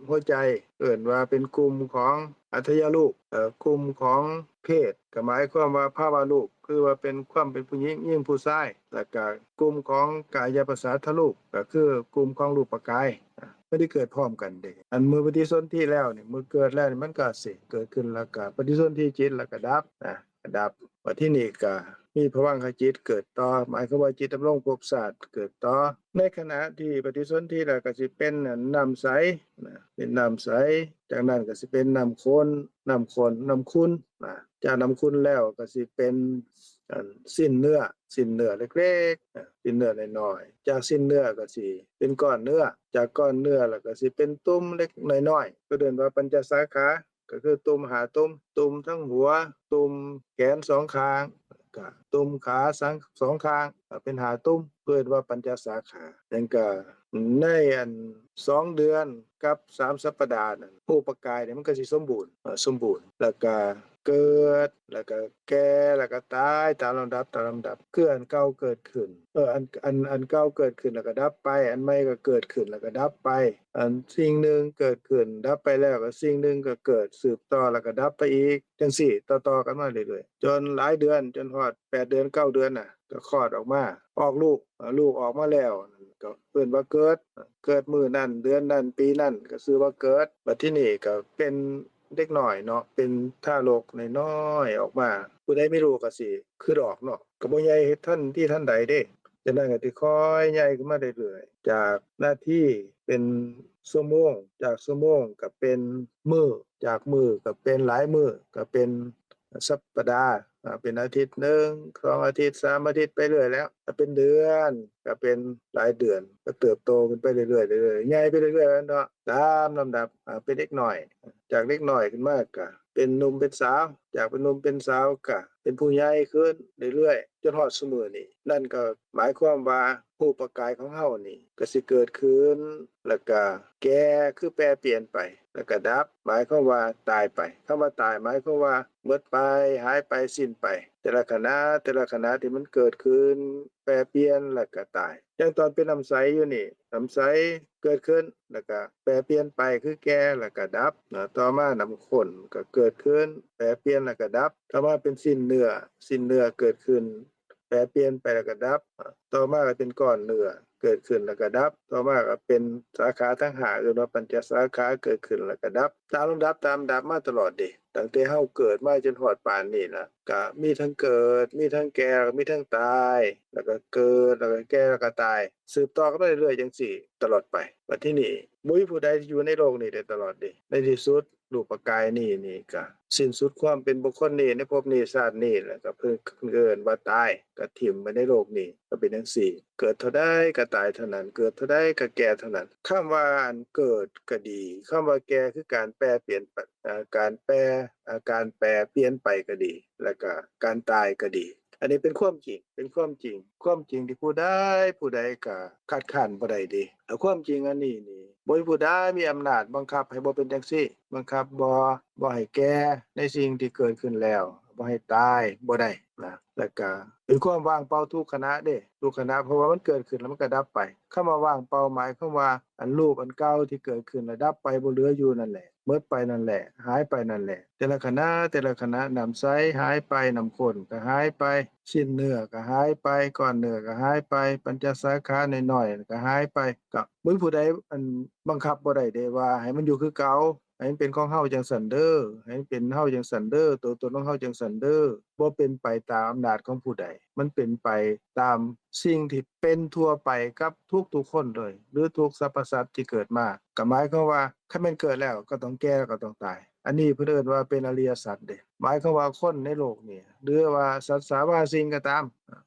หัวใจเอิ้นว่าเป็นกลุ่มของอัตยรูปกลุ่มของเพศก็หมายความว่าภาวะรูปคือว่าเป็นความเป็นผู้หญิงผู้ชายแล้วก็กลุ่มของกายประสาทรูปก็คือกลุ่มของรูปกายไม่ได้เกิดพร้อมกันเด้มือปฏิสนธิแล้วนี่มือเกิดแล้วนี่มันก็สิเกิดขึ้นแล้วก็ปฏิสนธิจิตแล้วก็ดับก็ดับว่าที่นี่ก็มีภวังคจิตเกิดต่อหมายความว่าจิตดำรงภพชาติเกิดต่อในขณะที่ปฏิสนธิแล้วก็สิเป็นน้ำใสเป็นน้ำใสจากนั้นก็สิเป็นน้ำข้นน้ำขุ่นจากน้ำขุ่นแล้วก็สิเป็นสิ้นเนื้อเล็กๆสิ้นเนื้อน้อยๆจากสิ้นเนื้อก็สิเป็นก้อนเนื้อจากก้อนเนื้อแล้วก็สิเป็นตุ่มเล็กน้อยๆก็เรียกว่าปัญจสาขาก็คือตุ่มตุ่มทั้งหัวตุ่มแขน2ข้างก็ตุ่มขา2ข้างเป็นตุ่มเรียกว่าปัญจสาขานั่นก็ใน2เดือนกับ3สัปดาห์นั้นรูปกายเนี่ยมันก็สิสมบูรณ์แล้วก็เกิดแล้วก็แก่แล้วก็ตายตามลำดับคืออันเก่าเกิดขึ้นอันเก่าเกิดขึ้นแล้วก็ดับไปอันใหม่ก็เกิดขึ้นแล้วก็ดับไปอันสิ่งหนึ่งเกิดขึ้นดับไปแล้วก็สิ่งหนึ่งก็เกิดสืบต่อแล้วก็ดับไปอีกจังซี่ต่อๆกันมาเรื่อยๆจนหลายเดือนจนฮอด8เดือน9เดือนน่ะก็คลอดออกมาออกลูกออกมาแล้วก็เอิ้นว่าเกิดมื้อนั้นเดือนนั้นปีนั้นก็ชื่อว่าเกิดบัดทีนี้ก็เป็นเด็กน้อยเนาะเป็นทารกน้อยๆออกมาผู้ใดไม่รู้ก็สิคือดอกเนาะก็บ่ใหญ่ทันที่ทันใดเด้จากนั้นก็สิค่อยใหญ่ขึ้นมาเรื่อยๆจากหน้าที่เป็นชั่วโมงจากชั่วโมงก็เป็นมื้อจากมื้อก็เป็นหลายมื้อก็เป็นสัปดาห์เป็นอาทิตย์1 2อาทิตย์3อาทิตย์ไปเรื่อยแล้วถ้าเป็นเดือนก็เป็นหลายเดือนก็เติบโตขึ้นไปเรื่อยๆใหญ่ไปเรื่อยๆเนาะตามลำดับเป็นเด็กน้อยจากเด็กน้อยขึ้นมาก็เป็นหนุ่มเป็นสาวจากเป็นหนุ่มเป็นสาวก็เป็นผู้ใหญ่ขึ้นเรื่อยๆจนฮอดซุมื้อนี้นั่นก็หมายความว่ารูปกายของเฮานี่ก็สิเกิดขึ้นแล้วก็แก่คือแปรเปลี่ยนไปแล้วก็ดับหมายความว่าตายไปคำว่าตายหมายความว่าหมดไปหายไปสิ้นไปแต่ละขณะที่มันเกิดขึ้นแปรเปลี่ยนแล้วก็ตายอย่างตอนเป็นน้ำใสอยู่นี่น้ำใสเกิดขึ้นแล้วก็แปรเปลี่ยนไปคือแก่แล้วก็ดับต่อมาน้ำข้นก็เกิดขึ้นแปรเปลี่ยนแล้วก็ดับต่อมาเป็นสิ้นเนื้อเกิดขึ้นแปรเปลี่ยนไปแล้วก็ดับต่อมาก็เป็นก้อนเนื้อเกิดขึ้นแล้วก็ดับต่อมาก็เป็นสาขาทั้ง5เรียกว่าปัญจสาขาเกิดขึ้นแล้วก็ดับตามลำดับมาตลอดเด้ตั้งแต่เฮาเกิดมาจนฮอดป่านนี้ล่ะก็มีทั้งเกิดมีทั้งแก่มีทั้งตายแล้วก็เกิดแล้วก็แก่แล้วก็ตายสืบต่อกันไปเรื่อยๆจังซี่ตลอดไปบัดทีนี้บ่มีผู้ใดอยู่ในโลกนี้ได้ตลอดเด้ในที่สุดรูปกายนี่ก็สิ้นสุดความเป็นบุคคลนี้ในภพนี้ชาตินี้แล้วก็เพิ่นเอิ้นว่าตายก็ถิ่มไปในโลกนี้ก็เป็นจังซี่เกิดเท่าใดก็ตายเท่านั้นเกิดเท่าใดก็แก่เท่านั้นคำว่าอันเกิดก็ดีคำว่าแก่คือการแปรเปลี่ยน การแปรเปลี่ยนไปก็ดีแล้วก็การตายก็ดีอันนี้เป็นความจริงที่ผู้ใดก็คัดค้านบ่ได้เดะความจริงอันนี้นี่บ่มีผู้ใดมีอำนาจบังคับให้บ่เป็นจังซี่บังคับบ่ให้แก้ในสิ่งที่เกิดขึ้นแล้วบ่ให้ตายบ่ได้นะแล้วก็เป็นความว่างเปล่าทุกขณะเด้ทุกขณะเพราะว่ามันเกิดขึ้นแล้วมันก็ดับไปคำว่าว่างเปล่าหมายความว่าอันรูปอันเก่าที่เกิดขึ้นแล้วดับไปบ่เหลืออยู่นั่นแหละหมดไปนั่นแหละหายไปนั่นแหละแต่ละขณะน้ำใสหายไปน้ำข้นก็หายไปสิ้นเนื้อก็หายไปก้อนเนื้อก็หายไปปัญจสาขาน้อยๆก็หายไปก็บ่มีผู้ใดอันบังคับบ่ได้เด้ว่าให้มันอยู่คือเก่าให้มันเป็นของเฮาจังซั้นเด้อให้มันเป็นเฮาจังซั้นเด้อตัวตนของเฮาจังซั้นเด้อบ่เป็นไปตามอำนาจของผู้ใดมันเป็นไปตามสิ่งที่เป็นทั่วไปกับทุกๆคนเลยหรือทุกสรรพสัตว์ที่เกิดมาก็หมายความว่าคันแม่นเกิดแล้วก็ต้องแก่แล้วก็ต้องตายอันนี้เพิ่นเอิ้นว่าเป็นอริยสัจเด้หมายความว่าคนในโลกนี้หรือว่าสัตว์สาว่าสิ่งก็ตาม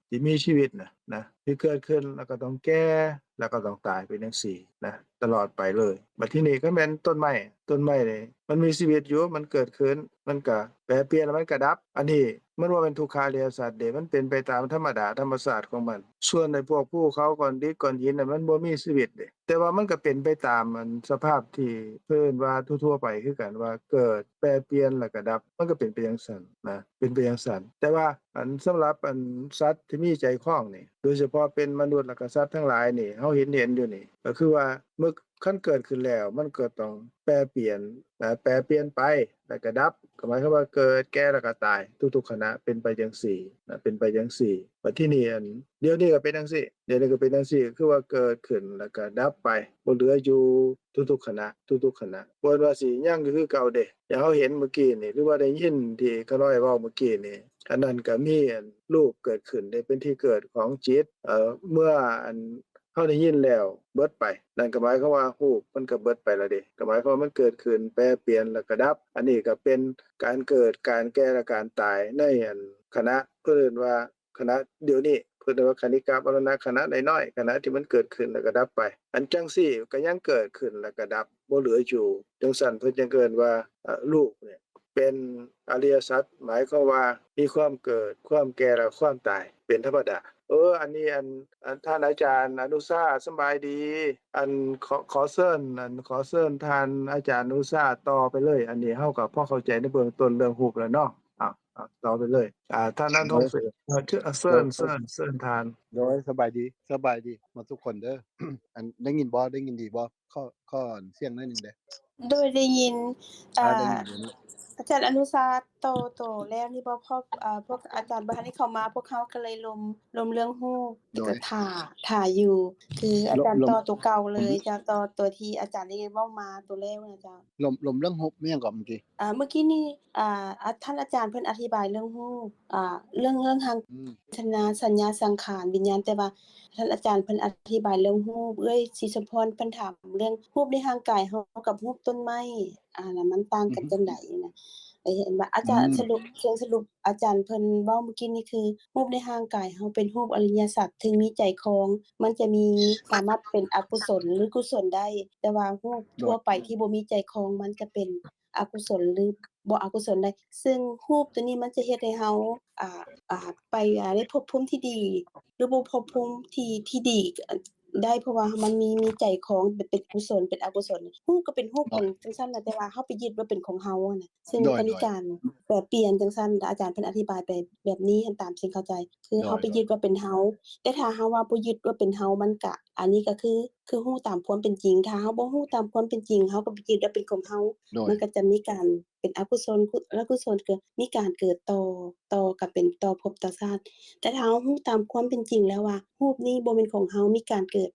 ที่มีชีวิตนะที่เกิดขึ้นแล้วก็ต้องแก่แล้วก็ต้องตายเป็นจังซี่นะตลอดไปเลยบัดทีนี้ก็แม่นต้นไม้นี่มันมีชีวิตอยู่มันเกิดขึ้นมันก็แปรเปลี่ยนแล้วมันก็ดับอันนี้มันบ่แม่นทุกขาริยสัจเด้มันเป็นไปตามธรรมดาธรรมชาติของมันส่วนไอ้พวกภูเขาก้อนดินก้อนหินน่ะมันบ่มีชีวิตเด้แต่ว่ามันก็เป็นไปตามอันสภาพที่เพิ่นว่าทั่วๆไปคือกันว่าเกิดแปรเปลี่ยนแล้วก็ดับมันก็เป็นไปจังซั่นนะเป็นไปจังซั่นแต่ว่าอันสำหรับอันสัตว์ที่มีใจคล้องนี่โดยเฉพาะเป็นมนุษย์แล้วก็สัตว์ทั้งหลายนี่เฮาเห็นอยู่นี่ก็คือว่าเมื่อคันเกิดขึ้นแล้วมันก็ต้องแปรเปลี่ยนแปรเปลี่ยนไปแล้วก็ดับก็หมายความว่าเกิดแก่แล้วก็ตายทุกๆขณะเป็นไปจังซี่นะเป็นไปจังซี่บัดทีนี้อันเดี๋ยวนี้ก็เป็นจังซี่ก็คือว่าเกิดขึ้นแล้วก็ดับไปบ่เหลืออยู่ทุกๆขณะบ่ว่าสิยังอยู่คือเก่าเดะอย่างเฮาเห็นเมื่อกี้นี่หรือว่าได้ยินที่ขาน้อยเว้าเมื่อกี้นี่อันนั้นก็มีอันรูปเกิดขึ้นได้เป็นที่เกิดของจิตเมื่ออันเฮาได้ยินแล้วเบิดไปนั่นก็หมายความว่ารูปมันก็เบิดไปแล้วเดะก็หมายความว่ามันเกิดขึ้นแปรเปลี่ยนแล้วก็ดับอันนี้ก็เป็นการเกิดการแก่และการตายในอันขณะเพิ่นเอิ้นว่าขณะเดี๋ยวนี้เพิ่นเรียกว่าคณิกามรณะขณะน้อยๆขณะที่มันเกิดขึ้นแล้วก็ดับไปอันจังซี่ก็ยังเกิดขึ้นแล้วก็ดับบ่เหลืออยู่จังซั่นเพิ่นจึงเอิ้นว่ารูปเนี่ยเป็นอริยสัจหมายความว่ามีความเกิดความแก่และความตายเป็นธรรมดาอันนี้อันท่านอาจารย์อนุชาสำบายดีอันขอเชิญท่านอาจารย์อนุชาต่อไปเลยอันนี้เฮาก็พอเข้าใจในเบื้องต้นเรื่องรูปแล้วเนาะต่อไปเลยท่านนั้นทงเสเชิญทานโดยสบายดีหมดทุกคนเด้อ อันได้ยินดีบ่ข้อเสียงหน่อยหนึงเด้อโดยได้ยินได้ยินอยู่เนาะ อาจารย์อนุชาโตแล้วนี่บ่พวกอาจารย์บ่ทันได้เข้ามาพวกเขาก็เลยลมเรื่องฮู้โดย ก็ท่าอยู่คืออาจารย์ลม ต่อตัวเก่าเลยจะต่อตัวที่อาจารย์ได้เว้ามาตัวแรกนะเจ้า ลมเรื่องฮุบอิหยังก่อนเมื่อกี้ เมื่อกี้นี่ท่านอาจารย์เพิ่นอธิบายเรื่องฮู้เรื่องทาง อืม ชนะสัญญาสังขารวิญญาณแต่ว่าท่านอาจารย์เพิ่นอธิบายเรื่องรูปเอ้ยศรีสมพรเพิ่นถามเรื่องรูปในร่างกายเฮากับรูปต้นไม้แล้วมันต่างกันจังไดนะเห็นว่าอาจารย์เชิงสรุปอาจารย์เพิ่นเว้าเมื่อกี้นี่คือรูปในร่างกายเฮาเป็นรูปอริยสัจถึงมีใจคองมันจะมีสามารถเป็นอกุศลหรือกุศลได้แต่ว่ารูปทั่วไปที่บ่มีใจคองมันจะเป็นอกุศลหรือบ่อกุศลได้ซึ่งรูปตัวนี้มันจะเฮ็ดให้เฮาไปในภพภูมิที่ดีหรือบ่ภพภูมิที่ดีได้เพราะว่ามันมีใจของเป็นกุศลเป็นอกุศลรูปก็เป็นรูปของจังซั่นน่ะแต่ว่าเฮาไปยึดว่าเป็นของเฮาอะน่ะซึ่งก็มีการแปรเปลี่ยนจังซั่นอาจารย์เพิ่นอธิบายไปแบบนี้ตามที่เข้าใจคือเฮาไปยึดว่าเป็นเฮาแต่ถ้าเฮาว่าบ่ยึดว่าเป็นเฮามันก็อันนี้ก็คือฮู้ตามความเป็นจริงถ้าเฮาบ่ฮู้ตามความเป็นจริงเฮาก็ไปยึดว่าเป็นของเฮามันก็จะมีการเป็นอกุศลอกุศลคือมีการเกิดต่อก็เป็นต่อภพต่อชาติแต่ถ้าเฮาฮู้ตามความเป็นจริงแล้วว่ารูปนี้บ่แม่นของเฮามีการเกิด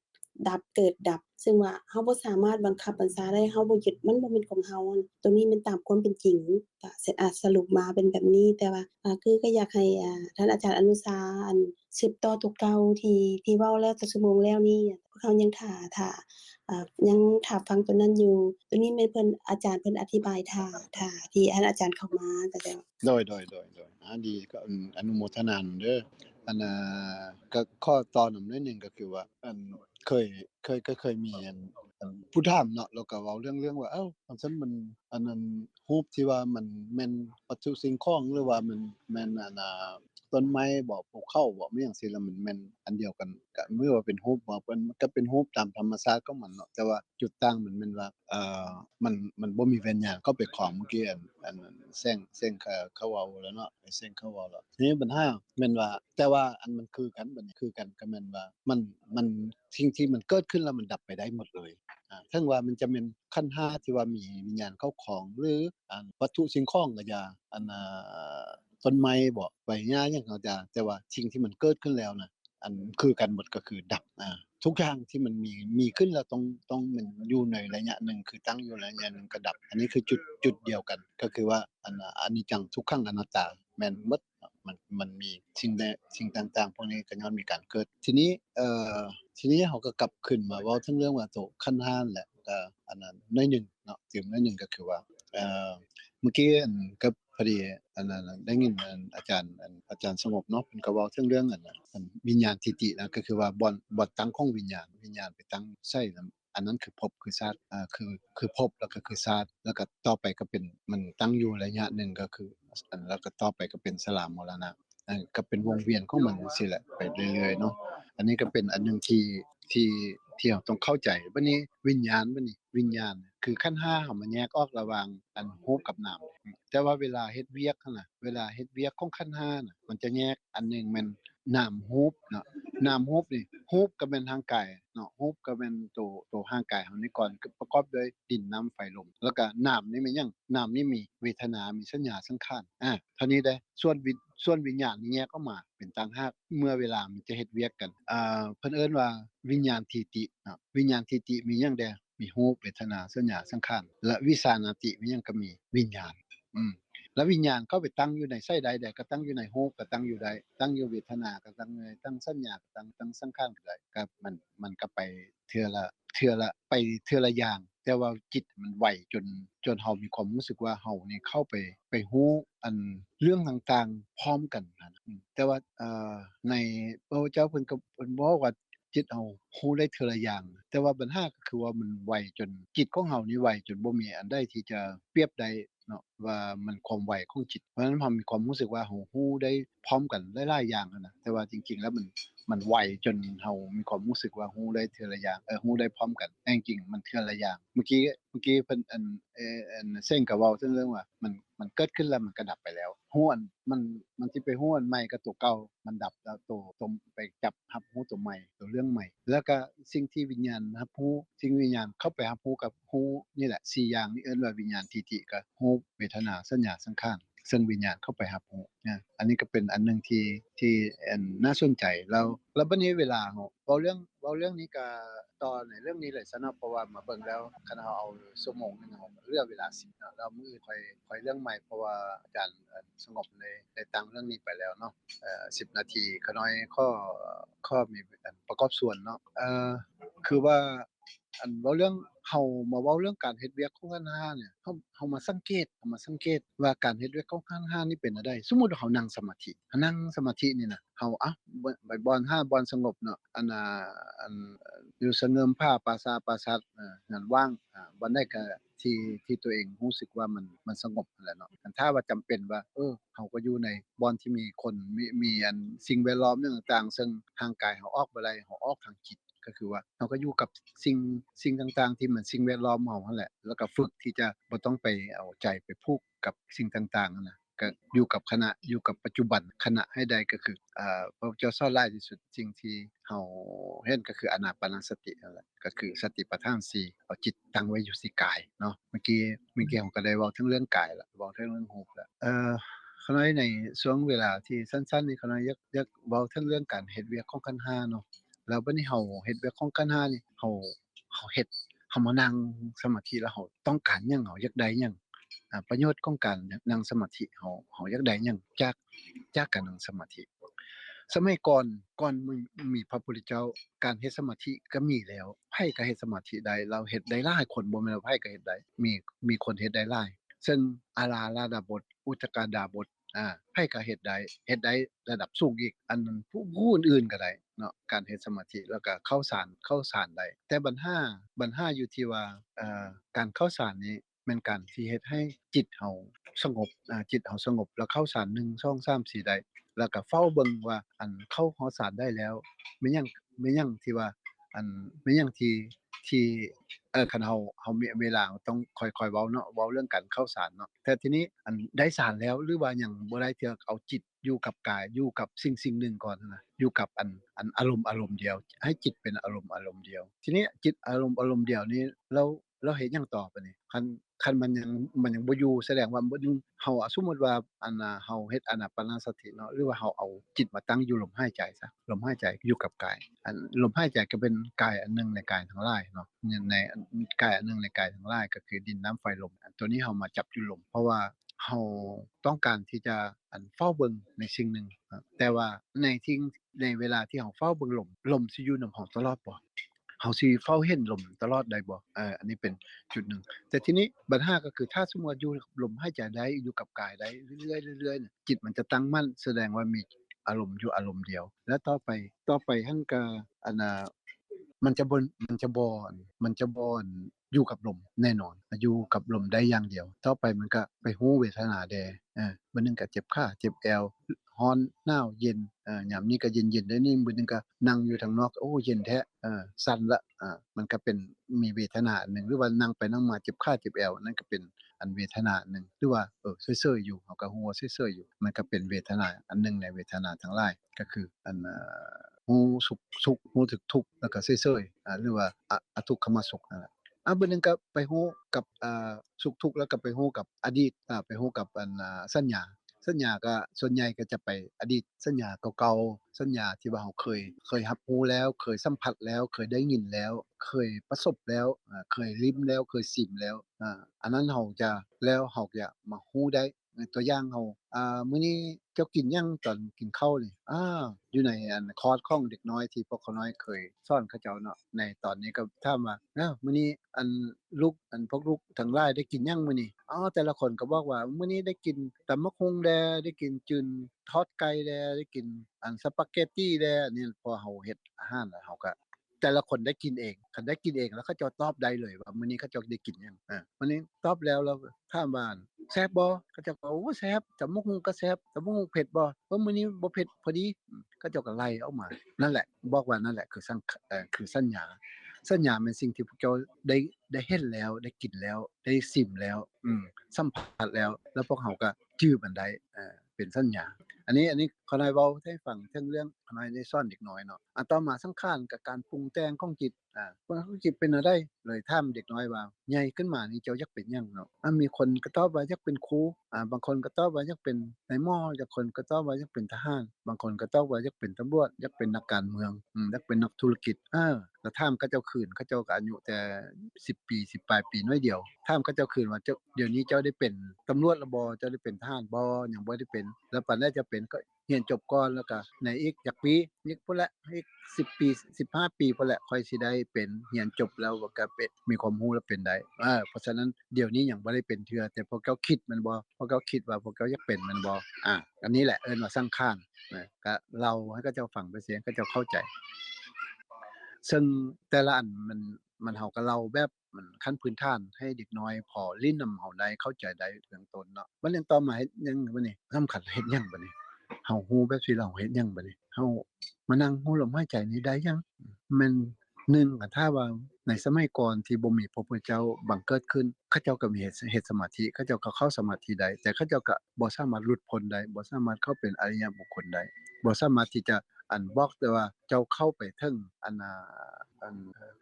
ดับซึ่งว่าเฮาบ่สามารถบังคับบัญชาได้เฮาบ่ยึดมันบ่แม่นของเฮาตรงนี้มันตามความเป็นจริงก็สรุปมาเป็นแบบนี้แต่ว่าคือก็อยากให้ท่านอาจารย์อนุชาสืบต่อตัวเก่าที่เว้าแล้วแต่ชั่วโมงแล้วนี่พวกเขายังยังท่าฟังตัวนั้นอยู่ตัวนี้แม่นเพิ่นอาจารย์เพิ่นอธิบายท่าที่ท่านอาจารย์เข้ามาก็จะโดยดีก็อนุโมทนาเด้ออันก็ข้อต่อนำหน่อยหนึงก็คือว่าอันเคยมีอัน ผู้ถามเนาะแล้วก็เว้าเรื่องว่าอันซั่นมันอันนั้นรูปที่ว่ามันแม่นวัตถุสิ่งของหรือว่ามันแม่นต้นไม้บ่ภูเขาบ่มีหยังซี้แล้วมันแม่นอันเดียวกันก็มือว่าเป็นรูปบ่มันก็เป็นรูปตามธรรมชาติของมันเนาะแต่ว่าจุดต่างมันแม่นว่ามันบ่มีวิญญาณเข้าไปครองเมื่อกี้อันแซงเขาเว้าแล้วเนาะไอ้แซงเขาเว้าแล้วทีนี้ปัญหาแม่นว่าแต่ว่าอันมันคือกันบัดนี้คือกันก็แม่นว่ามันสิ่งที่มันเกิดขึ้นแล้วมันดับไปได้หมดเลยถึงว่ามันจะเป็นขันธ์ห้าที่ว่ามีวิญญาณเข้าของหรือวัตถุสิ่งของก็อย่าต้นไม้บ่ใบหญ้าหยังก็อย่าแต่ว่าสิ่งที่มันเกิดขึ้นแล้วน่ะอันคือกันหมดก็คือดับทุกอย่างที่มันมีขึ้นแล้วต้องมันอยู่ในระยะหนึ่งคือตั้งอยู่ระยะหนึ่งก็ดับอันนี้คือจุดเดียวกันก็คือว่าอนิจจังทุกขังอนัตตาแม่นหมดมันมีสิ่งต่างๆพวกนี้ก็ย่อมมีการเกิดทีนี้เขาก็กลับขึ้นมาเว้าถึงเรื่องว่าโตขันธ์ห้าแหละก็อันนั้นน้อยหนึ่งเนาะถึงน้อยหนึ่งก็คือว่าเมื่อกี้ก็พอดีอันนั้นได้ยินอาจารย์สงบเนาะเพิ่นก็เว้าถึงเรื่องอันวิญญาณทิฏฐินะก็คือว่าบ่อนตั้งของวิญญาณไปตั้งใส่อันนั้นคือภพคือชาติคือภพแล้วก็คือชาติแล้วก็ต่อไปก็เป็นมันตั้งอยู่ระยะหนึ่งก็คือแล้วก็ต่อไปก็เป็นสลามมรณะก็เป็นวงเวียนของมันจังซี่แหละไปเรื่อยๆเนาะอันนี้ก็เป็นอันหนึ่งที่เราต้องเข้าใจบัดนี้วิญญาณคือขันธ์ห้าเรามาแยกออกระหว่างอันรูปกับนามแต่ว่าเวลาเฮ็ดเวียกนั่นน่ะเวลาเฮ็ดเวียกของขันธ์ห้าน่ะมันจะแยกอันหนึ่งแม่นนามรูปเนาะนามรูปนี่รูปก็เป็นทางกายเนาะรูปก็เป็นตัวร่างกายเรานี่ก่อนคือประกอบด้วยดินน้ำไฟลมแล้วก็นามนี่มีหยังนามนี่มีเวทนามีสัญญาสังขารเท่านี้เด้ส่วนวิญญาณนี่แยกออกมาเป็นต่างหากเมื่อเวลามันจะเฮ็ดเวียกกันเพิ่นเอิ้นว่าวิญญาณทิฏฐิเนาะวิญญาณทิฏฐิมีหยังแดมีรูปเวทนาสัญญาสังขารและวิสานติมีหยังก็มีวิญญาณแล้ววิญญาณเข้าไปตั้งอยู่ในไส้ใดก็ตั้งอยู่ในรูปก็ตั้งอยู่ใดตั้งอยู่เวทนาก็ตั้งสัญญาก็ตั้งสังขารก็ได้ก็มันก็ไปเทื่อละไปเทื่อละอย่างแต่ว่าจิตมันไวจนเฮามีความรู้สึกว่าเฮานี่เข้าไปฮู้อันเรื่องต่างๆพร้อมกันนั่นแต่ว่าในพระพุทธเจ้าเพิ่นก็เพิ่นบอกว่าจิตเฮาฮู้ได้เทื่อละอย่างแต่ว่าปัญหาก็คือว่ามันไวจนจิตของเฮานี่ไวจนบ่มีอันใดที่จะเปรียบได้เนาะว่ามันความไวของจิตเพราะฉะนั้นเรามีความรู้สึกว่าเฮาฮู้ได้พร้อมกันหลายๆอย่างอะนะแต่ว่าจริงๆแล้วมันไวจนเรามีความรู้สึกว่าฮู้ได้เทื่อละอย่างฮู้ได้พร้อมกันแต่จริงๆมันเทื่อละอย่างเมื่อกี้เพิ่นเซ้งก็เว้าถึงเรื่องว่ามันเกิดขึ้นแล้วมันก็ดับไปแล้วฮู้อันมันสิไปฮู้อันใหม่กับตัวเก่ามันดับแล้วตัวไปจับรับรู้ตัวใหม่ตัวเรื่องใหม่แล้วก็สิ่งที่วิญญาณรับรู้สิ่งวิญญาณเข้าไปรับรู้กับรู้นี่แหละ4อย่างนี้เอิ้นว่าวิญญาณทิฏฐิก็รู้เวทนาสัญญาสังขารซึ่งวิญญาณเข้าไปรับรู้อันนี้ก็เป็นอันหนึ่งที่น่าสนใจแล้วบัดนี้เวลาเว้าเรื่องนี้ก็ต่อในเรื่องนี้เลยซะเนาะเพราะว่ามาเบิ่งแล้วคันเราเอาชั่วโมงนึงเหลือเวลา10เนาะแล้วมื้ออื่นค่อยเรื่องใหม่เพราะว่าอาจารย์สงบได้ตั้งเรื่องนี้ไปแล้วเนาะ10นาทีขน้อยข้อมีประกอบส่วนเนาะคือว่าอันเว้าเรื่องเฮามาเว้าเรื่องการเฮ็ดเวียกของขันธ์ห้าเนี่ยเฮามาสังเกตว่าการเฮ็ดเวียกของขันธ์ห้านี่เป็นจั่งใดสมมุติว่าเฮานั่งสมาธินี่น่ะเฮาไปบ่อนสงบเนาะอันอยู่เสงือมผ้าปราสาทนั่นว่างบ่อนใดก็ที่ตัวเองรู้สึกว่ามันสงบนั่นแหละเนาะถ้าว่าจำเป็นว่าเฮาก็อยู่ในบ่อนที่มีคนมีอันสิ่งแวดล้อมต่างๆซึ่งทางกายเฮาออกบ่ได้เฮาออกทางจิตก็คือว่าเราก็อยู่กับสิ่งต่างๆที่เหมือนสิ่งแวดล้อมเรานั่นแหละแล้วก็ฝึกที่จะบ่ต้องไปเอาใจไปผูกกับสิ่งต่างๆนั่นน่ะก็อยู่กับขณะอยู่กับปัจจุบันขณะให้ได้ก็คือพระพุทธเจ้าสอนหลายที่สุดสิ่งที่เฮาเฮ็ดก็คืออานาปานสตินั่นแหละก็คือสติปัฏฐาน4เอาจิตตั้งไว้อยู่ที่กายเนาะเมื่อกี้ผมก็ได้เว้าถึงเรื่องกายแล้วเว้าถึงเรื่องรูปแล้วขณะในช่วงเวลาที่สั้นๆนี่ขณะอยากเว้าถึงเรื่องการเฮ็ดเวียกของขันธ์ห้าเนาะแล้วบัดนี้เฮาเฮ็ดเวียกของขันธ์ห้านี่เฮาเฮ็ดเฮามานั่งสมาธิแล้วเฮาต้องการหยังเฮาอยากได้หยังประโยชน์ของการนั่งสมาธิเฮาอยากได้หยังจากการนั่งสมาธิสมัยก่อนมีพระพุทธเจ้าการเฮ็ดสมาธิก็มีแล้วไผก็เฮ็ดสมาธิได้เราเฮ็ดได้หลายคนบ่แม่นว่าไผก็เฮ็ดได้มีคนเฮ็ดได้หลายซึ่งอาราลาดาบทอุตกาดาบท ไผก็เฮ็ดได้ระดับสูงอีกอันนั้นผู้อื่นๆก็ได้เนาะการเฮ็ดสมาธิแล้วก็เข้าฌานได้แต่ปัญหาอยู่ที่ว่าการเข้าฌานนี้แม่นการที่เฮ็ดให้จิตเฮาสงบจิตเฮาสงบแล้วเข้าฌาน1 2 3 4ได้แล้วก็เฝ้าเบิ่งว่าอันเข้าฮอดฌานได้แล้วแม่นหยังที่ว่าอันแม่นหยังที่คันเฮามีเวลาต้องค่อยๆเว้าเนาะเว้าเรื่องการเข้าฌานเนาะแต่ทีนี้อันได้ฌานแล้วหรือว่าหยังบ่ได้เทื่อเอาจิตอยู่กับกายอยู่กับสิ่งๆหนึ่งก่อนนะอยู่กับอันอารมณ์เดียวให้จิตเป็นอารมณ์เดียวทีนี้จิตอารมณ์เดียวนี้เราเฮ็ดหยังต่อบัดนี้คันมันยังบ่อยู่แสดงว่าบ่อยู่เฮาสมมุติว่าเฮาเฮ็ดอานาปานสติเนาะหรือว่าเฮาเอาจิตมาตั้งอยู่ลมหายใจซะลมหายใจอยู่กับกายลมหายใจก็เป็นกายอันหนึ่งในกายทั้งหลายเนาะในกายอันหนึ่งในกายทั้งหลายก็คือดินน้ำไฟลมตัวนี้เฮามาจับอยู่ลมเพราะว่าเฮาต้องการที่จะเฝ้าเบิ่งในสิ่งหนึ่งแต่ว่าในเวลาที่เฮาเฝ้าเบิ่งลมสิอยู่นำเฮาตลอดบ่เฮาสิเฝ้าเห็นลมตลอดได้บ่อันนี้เป็นจุดหนึ่งแต่ทีนี้ปัญหาก็คือถ้าสมมุติว่าอยู่กับลมหายใจได้อยู่กับกายได้เรื่อยๆเรื่อยๆเนี่ยจิตมันจะตั้งมั่นแสดงว่ามีอารมณ์อยู่อารมณ์เดียวแล้วต่อไปหั่นก็อันน่ะมันจะบ่อยู่กับลมแน่นอนอยู่กับลมได้อย่างเดียวต่อไปมันก็ไปรู้เวทนาแดมื้อหนึงก็เจ็บขาเจ็บแอวร้อนหนาวเย็นยามนี้ก็เย็นๆเด้อนี่มื้อหนึงก็นั่งอยู่ทางนอกโอ้เย็นแท้สั่นละมันก็เป็นมีเวทนาอันหนึ่งหรือว่านั่งไปนั่งมาเจ็บขาเจ็บแอวนั่นก็เป็นอันเวทนาอันหนึ่งหรือว่าเซ่อๆอยู่เฮาก็ฮู้ว่าเซ่อๆอยู่มันก็เป็นเวทนาอันหนึ่งในเวทนาทั้งหลายก็คือฮู้สุขฮู้ถึกทุกข์แล้วก็เซ่อๆหรือว่าอทุกขมสุขนั่นแหละมื้อหนึงก็ไปฮู้กับสุขทุกข์แล้วก็ไปฮู้กับอดีตไปฮู้กับสัญญาก็ส่วนใหญ่ก็จะไปอดีตสัญญาเก่าๆสัญญาที่ว่าเราเคยรับรู้แล้วเคยสัมผัสแล้วเคยได้ยินแล้วเคยประสบแล้วเคยลิ้มแล้วเคยชิมแล้วอันนั้นเราจะมารู้ได้ตัวอย่างเรามื้อนี้เจ้ากินหยังตอนกินข้าวนี่อยู่ในคอร์สของเด็กน้อยที่พวกเขาน้อยเคยสอนเขาเจ้าเนาะในตอนนี้ก็ถามว่ามื้อนี้พวกลูกทั้งหลายได้กินหยังมื้อนี้แต่ละคนก็บอกว่ามื้อนี้ได้กินตำบักหุ่งแดได้กินจืนทอดไก่แดได้กินสปาเกตตีแดอันนี้พอเฮาเฮ็ดอาหารแล้วเฮาก็แต่ละคนได้กินเองคันได้กินเองแล้วเขาเจ้าตอบได้เลยว่ามื้อนี้เขาเจ้าได้กินหยังมื้อนี้ตอบแล้วเราถามว่าแซ่บบ่เขาเจ้าก็โอ้แซ่บตำบักหุ่งก็แซ่บตำบักหุ่งเผ็ดบ่มื้อนี้บ่เผ็ดพอดีเขาเจ้าก็ไล่ออกมานั่นแหละบอกว่านั่นแหละคือสัญญาเป็นสิ่งที่พวกเจ้าได้เห็นแล้วได้กินแล้วได้ชิมแล้วสัมผัสแล้วพวกเขาก็จื้อมันได้เป็นสัญญาอันนี้ขอน้อยเว้าให้ฟังถึงเรื่องขอน้อยได้สอนเด็กน้อยเนาะต่อมาสำคัญกับการปรุงแต่งของจิตปรุงของจิตเป็นจั่งใดเลยถามเด็กน้อยว่าใหญ่ขึ้นมานี่เจ้าอยากเป็นหยังเนาะมีคนก็ตอบว่าอยากเป็นครูบางคนก็ตอบว่าอยากเป็นนายหม้อบางคนก็ตอบว่าอยากเป็นทหารบางคนก็ตอบว่าอยากเป็นตำรวจอยากเป็นนักการเมืองอยากเป็นนักธุรกิจแล้วถามเขาเจ้าคืนเขาเจ้าก็อายุแต่10 ปี10ปลายปีน้อยเดียวถามเขาเจ้าคืนว่าเจ้าเดี๋ยวนี้เจ้าได้เป็นตำรวจแล้วบ่เจ้าได้เป็นทหารบ่ยังบ่ได้เป็นแล้วปานใดจะเป็นก็เรียนจบก่อนแล้วก็ในอีกจักปีอีกพุ่นละอีก10 ปี15 ปีพุ่นแหละค่อยสิได้เป็นเรียนจบแล้วก็เป็นมีความรู้แล้วเป็นได้เพราะฉะนั้นเดี๋ยวนี้ยังบ่ได้เป็นเทื่อแต่พวกเขาคิดแม่นบ่พวกเขาคิดว่าพวกเขาอยากเป็นแม่นบ่อันนี้แหละเอิ้นว่าสังขารก็เล่าให้เขาเจ้าฟังไปเสียเขาเจ้าเข้าใจซึ่งแต่ละอันมันเฮาก็เล่าแบบมันขั้นพื้นฐานให้เด็กน้อยพอลิ้นนำเฮาได้เข้าใจได้เบื้องต้นเนาะบัดนี้ต่อมาเฮ็ดหยังบัดนี้สำคัญเฮ็ดหยังบัดนี้เฮาฮู้แบบสิเราเฮ็ดหยังบัดนี้เฮามานั่งรู้ลมหายใจนี้ได้ยังแม่น1ก็ถ้าว่าในสมัยก่อนที่บ่มีพระพุทธเจ้าบังเกิดขึ้นเขาเจ้าก็มีเฮ็ดสมาธิเขาเจ้าก็เข้าสมาธิได้แต่เขาเจ้าก็บ่สามารถหลุดพ้นได้บ่สามารถเข้าเป็นอริยบุคคลได้บ่สามารถที่จะบอกได้ว่าเจ้าเข้าไปถึง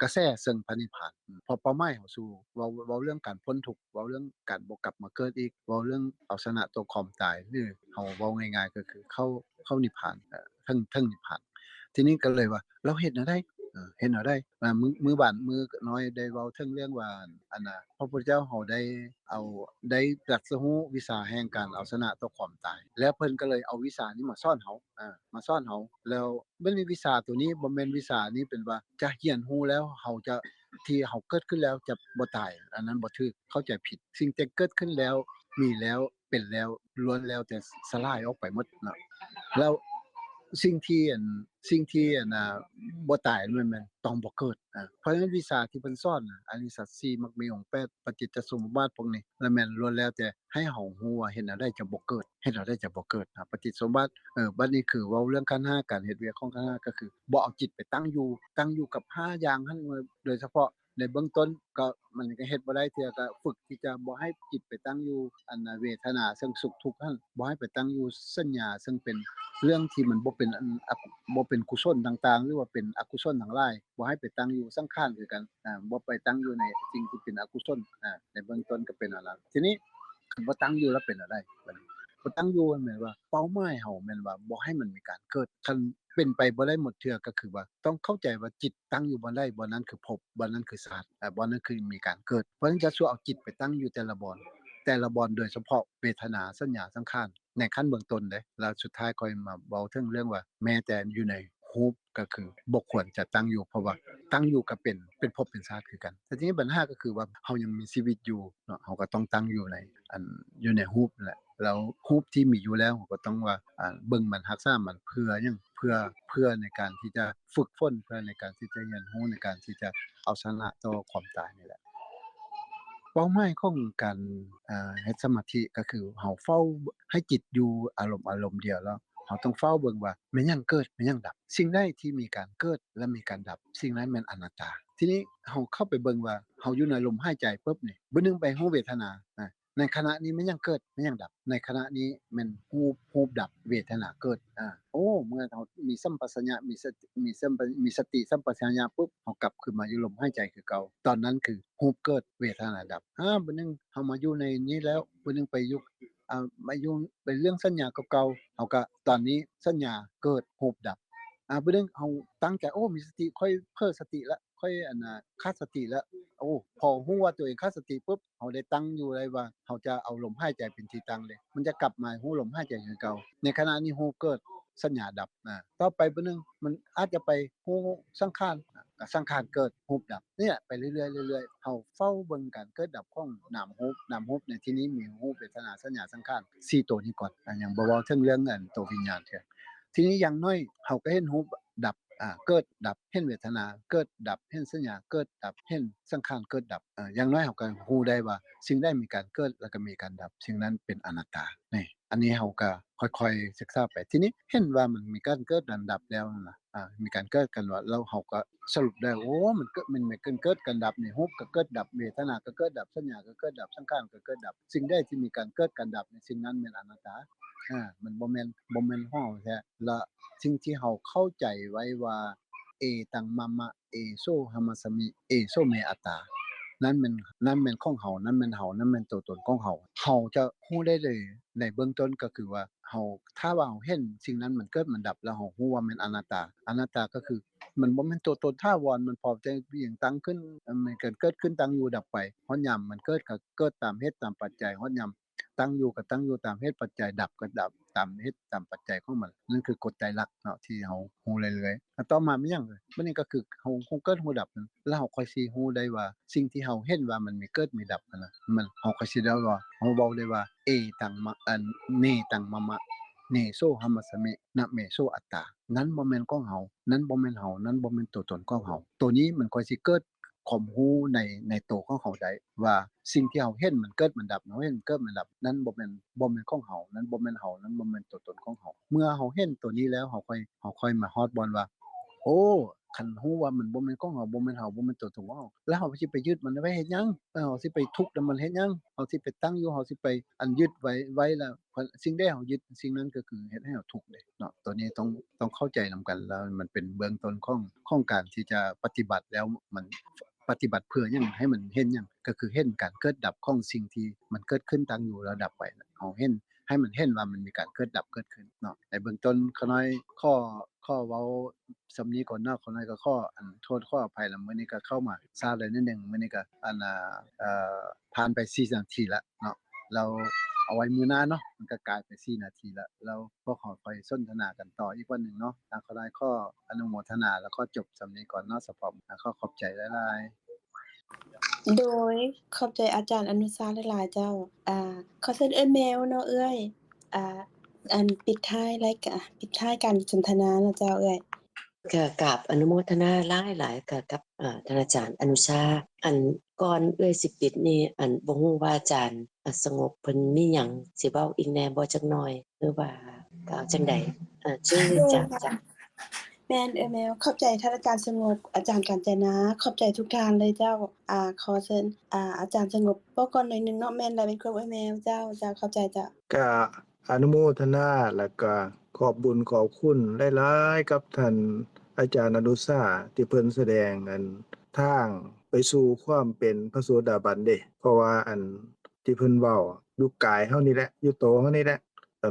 กระแสซึ่งพระนิพพานเพราะเป้าหมายเฮาสู่เว้าเรื่องการพ้นทุกข์เว้าเรื่องการบ่กลับมาเกิดอีกเว้าเรื่องเอาชนะตัวความตายหรือเฮาเว้าง่ายๆก็คือเข้านิพพานถึงนิพพานทีนี้ก็เลยว่าเราเฮ็ดแนวใดเฮ็ดแนวใดมื้อน้อยได้เว้าถึงเรื่องว่าพระพุทธเจ้าเฮาได้ตรัสรู้วิชาแห่งการเอาชนะต่อความตายแล้วเพิ่นก็เลยเอาวิชานี้มาสอนเฮาแล้วมันมีวิชาตัวนี้บ่แม่นวิชานี้เป็นว่าจะเรียนรู้แล้วเฮาจะที่เฮาเกิดขึ้นแล้วจะบ่ตายอันนั้นบ่ถูกเข้าใจผิดสิ่งที่เกิดขึ้นแล้วมีแล้ว เป็นแล้วล้วนแล้วแต่สลายออกไปหมดเนาะแล้วสิ่งที่บ่ตายมันต้องบ่เกิดเพราะฉะนั้นวิชาที่เพิ่นสอนอริยสัจ4มรรคมีองค์8ปฏิจจสมุปบาทพวกนี้แล้วแม่นล้วนแล้วแต่ให้เฮาฮู้ว่าเฮ็ดแนวใดจะบ่เกิดเฮ็ดแนวใดจะบ่เกิดปฏิจจสมุปบาทบัดนี้คือเว้าเรื่องขันธ์5การเฮ็ดเวียกของขันธ์5ก็คือบ่เอาจิตไปตั้งอยู่กับ5อย่างหั่นโดยเฉพาะในเบื้องต้นก็มันก็เฮ็ดบ่ได้เทื่อก็ฝึกที่จะบ่ให้จิตไปตั้งอยู่อันเวทนาซึ่งสุขทุกข์หั่นบ่ให้ไปตั้งอยู่สัญญาซึ่งเป็นเรื่องที่มันบ่เป็นบ่เป็นกุศลต่างๆหรือว่าเป็นอกุศลทั้งหลายบ่ให้ไปตั้งอยู่สังขารคือกันบ่ไปตั้งอยู่ในสิ่งที่เป็นอกุศลในเบื้องต้นก็เป็นอันนั้นทีนี้คันบ่ตั้งอยู่แล้วเป็นอะไรบัดนี้บ่ตั้งอยู่มันหมายว่าเป้าหมายเฮาแม่นว่าบ่ให้มันมีการเกิดคันเป็นไปบ่ได้หมดเทื่อก็คือว่าต้องเข้าใจว่าจิตตั้งอยู่บ่ได้บ่นั้นคือภพบ่นั้นคือชาติบ่นั้นคือมีการเกิดเพราะฉะนั้นจะสู้เอาจิตไปตั้งอยู่แต่ละบ่อนโดยเฉพาะเวทนาสัญญาสังขารในขั้นเบื้องต้นเด้แล้วสุดท้ายค่อยมาเว้าถึงเรื่องว่าแม้แต่อยู่ในรูปก็คือบ่ควรจะตั้งอยู่เพราะว่าตั้งอยู่ก็เป็นภพเป็นชาติคือกันแต่ทีนี้ปัญหาก็คือว่าเฮายังมีชีวิตอยู่เนาะเฮาก็ต้องตั้งอยู่ในอยู่ในรูปนั่นแหละแล้วรูปที่มีอยู่แล้วเฮาก็ต้องว่าเบิ่งมันรักษามันเพื่อหยังเพื่อในการที่จะฝึกฝนเพื่อในการที่จะเรียนรู้ในการที่จะเอาชนะต่อความตายนี่แหละ เป้าหมายของการเฮ็ดสมาธิก็คือเฮาเฝ้าให้จิตอยู่อารมณ์เดียวแล้วเฮาต้องเฝ้าเบิ่งว่าแม่นหยังเกิดแม่นหยังดับสิ่งใดที่มีการเกิดและมีการดับสิ่งนั้นแม่นอนัตตาทีนี้เฮาเข้าไปเบิ่งว่าเฮาอยู่ในลมหายใจปุ๊บนี่มื้อนึงไปรู้เวทนาในขณะนี้แม่นหยังเกิดแม่นหยังดับในขณะนี้แม่นรูปดับเวทนาเกิดโอ้เมื่อเฮามีสัมปชัญญะมีสติสัมปชัญญะปุ๊บเฮากลับขึ้นมาอยู่ลมหายใจคือเก่าตอนนั้นคือรูปเกิดเวทนาดับมื้อนึงเฮามาอยู่ในนี้แล้วมื้อนึงไปอยู่มาอยู่เป็นเรื่องสัญญาเก่าๆเฮาก็ตอนนี้สัญญาเกิดรูปดับมื้อนึงเฮาตั้งใจโอ้มีสติค่อยเพ้อสติแล้วค่อยขาดสติแล้วโอ้พอรู้ว่าตัวเองขาดสติปุ๊บเฮาได้ตั้งอยู่เลยว่าเฮาจะเอาลมหายใจเป็นที่ตั้งเลยมันจะกลับมารู้ลมหายใจคือเก่าในขณะนี้รูปเกิดสัญญาดับต่อไปมื้อนึงมันอาจจะไปรู้สังขารก็สังขารเกิดรูปดับเนี่ยไปเรื่อยๆเรื่อยๆเฮาเฝ้าเบิ่งการเกิดดับของนามรูปในที่นี้มีรูปเวทนาสัญญาสังขาร4ตัวนี้ก่อนยังบ่เว้าถึงเรื่องตัววิญญาณเทื่อทีนี้อย่างน้อยเฮาก็เห็นรูปดับเกิดดับเห็นเวทนาเกิดดับเห็นสัญญาเกิดดับเห็นสังขารเกิดดับอย่างน้อยเฮาก็รู้ได้ว่าสิ่งใดมีการเกิดแล้วก็มีการดับสิ่งนั้นเป็นอนัตตานี่อันนี้เฮาก็ค่อยๆศึกษาไปทีนี้เห็นว่ามันมีการเกิดดับแล้วนั่นล่ะมีการเกิดกันว่าแล้วเฮาก็สรุปได้โอ้มันเกิดมันมีการเกิดกันดับนี่รูปก็เกิดดับเวทนาก็เกิดดับสัญญาก็เกิดดับสังขารก็เกิดดับสิ่งใดที่มีการเกิดกันดับในสิ่งนั้นเป็นอนัตตามันบ่แม่นฮ้อแท้และสิ่งที่เฮาเข้าใจไว้ว่าเอตังมะมะเอโซหัมมัสสมิเอโซเมอัตตานั้นมันของเฮานั้นมันเฮานั้นมันตัวตนของเฮาเฮาจะรู้ได้เลยในเบื้องต้นก็คือว่าเฮาถ้าว่าเฮาเห็นสิ่งนั้นมันเกิดมันดับแล้วเฮารู้ว่ามันอนัตตาก็คือมันบ่แม่นตัวตนถาวรมันพร้อมแต่เพียงตั้งขึ้นมันเกิดขึ้นตั้งอยู่ดับไปฮอดยามมันเกิดก็เกิดตามเหตุตามปัจจัยฮอดยามตั้งอยู่ก็ตั้งอยู่ตามเหตุปัจจัยดับก็ดับตามเหตุตามปัจจัยของมันนั่นคือกฎไตรลักษณ์เนาะที่เฮารู้เรื่อยๆแล้วต่อมามีหยังบัดนี้ก็คือเฮาเกิดรู้ดับแล้วเฮาค่อยสิรู้ได้ว่าสิ่งที่เฮาเห็นว่ามันมีเกิดมีดับนั่นน่ะมันเฮาก็สิได้ว่าเฮาเว้าได้ว่าเอตังมะเนตังมะมะเนโซหัมมัสสมินะเมโซอัตตานั้นบ่แม่นของเฮานั้นบ่แม่นเฮานั้นบ่แม่นตัวตนของเฮาตัวนี้มันค่อยสิเกิดความรู้ในตัวของเฮาได้ว่าสิ่งที่เฮาเห็นมันเกิดมันดับเฮาเห็นเกิดมันดับนั้นบ่แม่นของเฮานั้นบ่แม่นเฮานั้นบ่แม่นตัวตนของเฮาเมื่อเฮาเห็นตัวนี้แล้วเฮาค่อยมาฮอดบอนว่าโอ้คันรู้ว่ามันบ่แม่นของเฮาบ่แม่นเฮาบ่แม่นตัวตนของเฮาแล้วเฮาสิไปยึดมันไว้เฮ็ดหยังเฮาสิไปทุกข์นำมันเฮ็ดหยังเฮาสิไปตั้งอยู่เฮาสิไปยึดไว้แล้วสิ่งใดเฮายึดสิ่งนั้นก็คือเฮ็ดให้เฮาทุกข์เด้เนาะตัวนี้ต้องเข้าใจนำกันแล้วมันเป็นเบื้องต้นของการที่จะปฏิบัติแล้วมันปฏิบัติเพื่อหยังให้มันเห็นหยังก็คือเห็นการเกิดดับของสิ่งที่มันเกิดขึ้นตั้งอยู่แล้วดับไปเฮาเห็นให้มันเห็นว่ามันมีการเกิดดับเกิดขึ้นเนาะในเบื้องต้นขน้อยข้อเว้าสำนี้ก่อนเนาะขน้อยก็ขอโทษขออภัยแล้วมื้อนี้ก็เข้ามาช้าเลยนิดหนึ่งมื้อนี้ก็ผ่านไป4นาทีแล้วเนาะแล้วเอาไว้มื้อหน้าเนาะมันก็กลายเป็น4นาทีแล้วพวกเขาไปสนทนากันต่ออีกวันหนึ่งเนาะทางขน้อยขออนุโมทนาแล้วก็จบสำนี้ก่อนเนาะสำหรับขอขอบใจหลายๆ โดยขอบใจอาจารย์อนุชาหลายๆเจ้า ขอเชิญเอื้อยแมวเนาะเอื้อยอ่าปิดท้ายรายปิดท้ายการสนทนาเนาะเจ้าเอื้อย ก็กราบอนุโมทนาหลายๆกับท่านอาจารย์อนุชาอันก่อนเอื้อยสิปิดนี่อันบ่ฮู้ว่าอาจารย์สงบเพิ่นมีหยังสิเว้าอีกแหน่บ่จักหน่อยหรือว่ากล่าวจังใดเชิญจ้ะแม่นเอื้อยแมวขอบใจท่านอาจารย์สงบอาจารย์กาญจนาขอบใจทุกท่านเลยเจ้าขอเชิญอาจารย์สงบเว้าก่อนหน่อยหนึ่งเนาะแม่นแล้วเป็นครบเอื้อยแมวเจ้าขอบใจเจ้า ก็อนุโมทนาแล้วก็ขอบบุญขอบคุณหลายๆกับท่านอาจารย์อนุชาที่เพิ่นแสดงอันทางไปสู่ความเป็นพระโสดาบันเด้เพราะว่าอันที่เพิ่นเว้าอยู่กายเฮานี่แหละอยู่โตวเฮานี่แหละ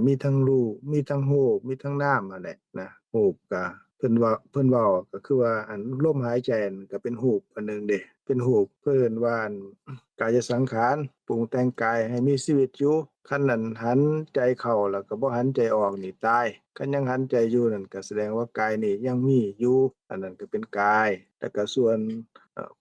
มีทั้งรูปมีทั้งรูปมีทั้งนามนั่นแหละนะรูปก็เพิ่นเว้าก็คือว่าอันลมหายใจนั่นก็เป็นรูปอันหนึ่งเด้เป็นรูปเพิ่นว่าอันกายสังขารปรุงแต่งกายให้มีชีวิตอยู่คันนั้นหันใจเข้าแล้วก็บ่หันใจออกนี่ตายคันยังหันใจอยู่นั่นก็แสดงว่ากายนี่ยังมีอยู่อันนั้นก็เป็นกายแล้วก็ส่วน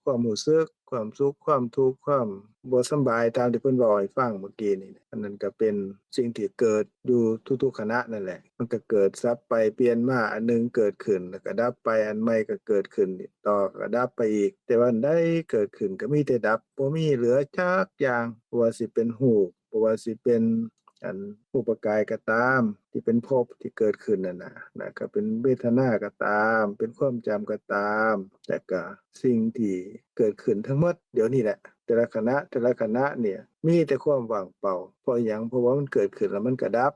ความรู้สึกความสุขความทุกข์ความบ่สำบายตามที่เพิ่นเว้าให้ฟังเมื่อกี้นี่อันนั้นก็เป็นสิ่งที่เกิดอยู่ทุกๆขณะนั่นแหละมันก็เกิดสับไปเปลี่ยนมาอันหนึงเกิดขึ้นแล้วก็ดับไปอันใหม่ก็เกิดขึ้นต่อก็ดับไปอีกแต่ว่าอันใดเกิดขึ้นก็มีแต่ดับบ่มีเหลือจักอย่างบ่ว่าสิเป็นรูปบ่ว่าสิเป็นอันรูปกายก็ตามที่เป็นภพที่เกิดขึ้นนั่นน่ะก็เป็นเวทนาก็ตามเป็นความจำก็ตามแต่ก็สิ่งที่เกิดขึ้นทั้งหมดเดี๋ยวนี้แหละแต่ละขณะเนี่ยมีแต่ความว่างเปล่าเพราะหยังเพราะว่ามันเกิดขึ้นแล้วมันก็ดับ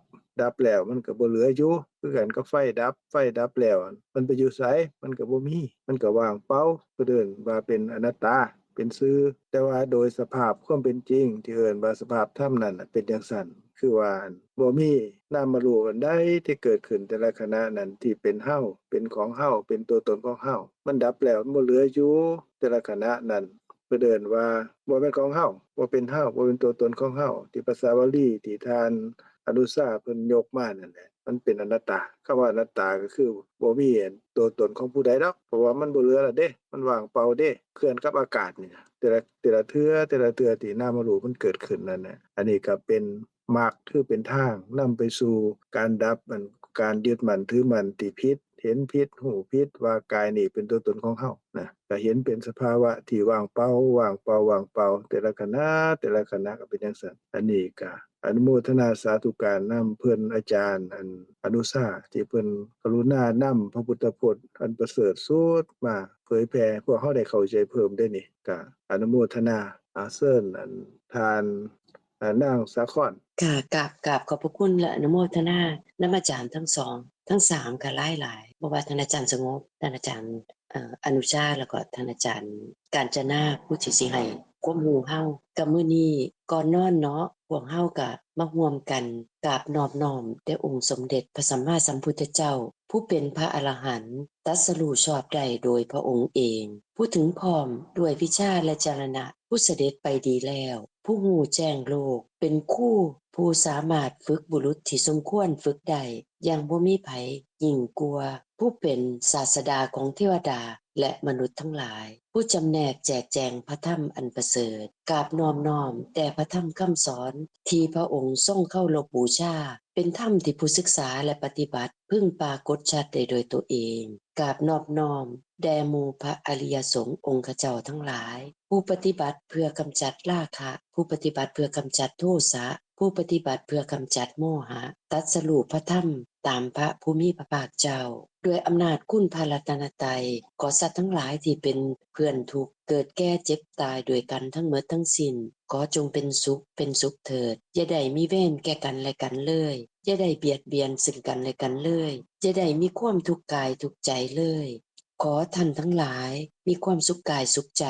แล้วมันก็บ่เหลืออยู่คือกันกับไฟดับแล้วมันไปอยู่ไสมันก็บ่มีมันก็ว่างเปล่าก็เอิ้นว่าเป็นอนัตตาเป็นซื่อแต่ว่าโดยสภาพความเป็นจริงที่เอิ้นว่าสภาพธรรมนั้นน่ะเป็นจังซั่นคือว่าบ่มีนามรูปอันใดที่เกิดขึ้นแต่ละขณะนั้นที่เป็นเฮาเป็นของเฮาเป็นตัวตนของเฮามันดับแล้วมันบ่เหลืออยู่แต่ละขณะนั้นเพิ่นเอิ้นว่าบ่แม่นของเฮาบ่เป็นเฮาบ่เป็นตัวตนของเฮาที่ภาษาบาลีที่ท่านอนุชาเพิ่นยกมานั่นแหละมันเป็นอนัตตาคำว่าอนัตตาก็คือบ่มีตัวตนของผู้ใดดอกเพราะว่ามันบ่เหลือแล้วเด้มันว่างเปล่าเด้เคลื่อนกับอากาศนี่แต่ละเทื่อที่นามรูปมันเกิดขึ้นนั่นน่ะอันนี้ก็เป็นมรรคคือเป็นทางนำไปสู่การดับการยึดมั่นถือมั่นที่ผิดเห็นผิดหูผิดว่ากายนี่เป็นตัวตนของเฮานะก็เห็นเป็นสภาวะที่ว่างเปล่าแต่ละขณะก็เป็นจังซั่นอันนี้ก็อนุโมทนาสาธุการนำเพิ่นอาจารย์อนุชาที่เพิ่นกรุณานำพระพุทธพจน์อันประเสริฐสุดมาเผยแผ่พวกเฮาได้เข้าใจเพิ่มได้นี่ก็อนุโมทนาเชิญทานนางสาคอน ค่ะกราบขอบพระคุณและอนุโมทนานำอาจารย์ทั้งสองทั้งสามก็หลายๆบ่ว่าท่านอาจารย์สงบท่านอาจารย์อนุชาแล้วก็ท่านอาจารย์กาญจนาผู้ที่สิให้ความรู้เฮากับมื้อนี้ก่อนนอนเนาะพวกเฮาก็มาร่วมกันกราบนอบน้อมแด่องค์สมเด็จพระสัมมาสัมพุทธเจ้าผู้เป็นพระอรหันต์ตรัสรู้ชอบได้โดยพระองค์เองผู้ถึงพร้อมด้วยวิชาและจรณะผู้เสด็จไปดีแล้วผู้หูแจ้งโลกเป็นคู่ผู้สามารถฝึกบุรุษที่สมควรฝึกได้อย่างบ่มีไผยิ่งกว่าผู้เป็นศาสดาของเทวดาและมนุษย์ทั้งหลายผู้จำแนกแจกแจงพระธรรมอันประเสริฐกราบน้อมแต่พระธรรมคำสอนที่พระองค์ทรงเคารพบูชาเป็นธรรมที่ผู้ศึกษาและปฏิบัติพึ่งปรากฏชัดได้โดยตัวเองกราบนอบน้อมแด่หมู่พระอริยสงฆ์องค์เจ้าทั้งหลายผู้ปฏิบัติเพื่อกำจัดราคะผู้ปฏิบัติเพื่อกำจัดโทสะผู้ปฏิบัติเพื่อกำจัดโมหะตรัสรู้พระธรรมตามพระผู้มีพระภาคเจ้าด้วยอำนาจคุณพระรัตนตรัยขอสัตว์ทั้งหลายที่เป็นเพื่อนทุกข์เกิดแก่เจ็บตายด้วยกันทั้งหมดทั้งสิ้นขอจงเป็นสุขเถิดอย่าได้มีเวรแก่กันและกันเลยอย่าได้เบียดเบียนซึ่งกันและกันเลยอย่าได้มีความทุกข์กายทุกข์ใจเลยขอท่านทั้งหลายมีความสุขกายสุขใจ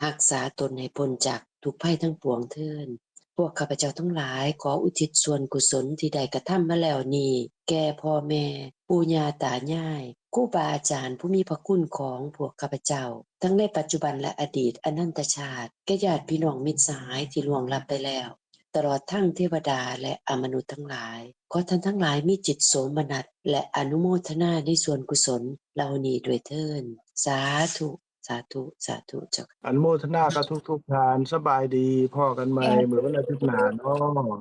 รักษาตนให้พ้นจากทุกภัยทั้งปวงเถิดพวกข้าพเจ้าทั้งหลายขออุทิศส่วนกุศลที่ได้กระทำมาแล้วนี้แก่พ่อแม่ปู่ย่าตายายครูบาอาจารย์ผู้มีพระคุณของพวกข้าพเจ้าทั้งในปัจจุบันและอดีตอนันตชาติแก่ญาติพี่น้องมิตรสหายที่ล่วงลับไปแล้วตลอดทั้งเทวดาและอมนุษย์ทั้งหลายขอท่านทั้งหลายมีจิตโสมนัสและอนุโมทนาในส่วนกุศลเหล่านี้ด้วยเถิดสาธุ สาธุสาธุเจ้าค่ะ อนุโมทนากับทุกๆท่านสบายดีพ้อกันใหม่มื้อวันอาทิตย์หน้าเนาะ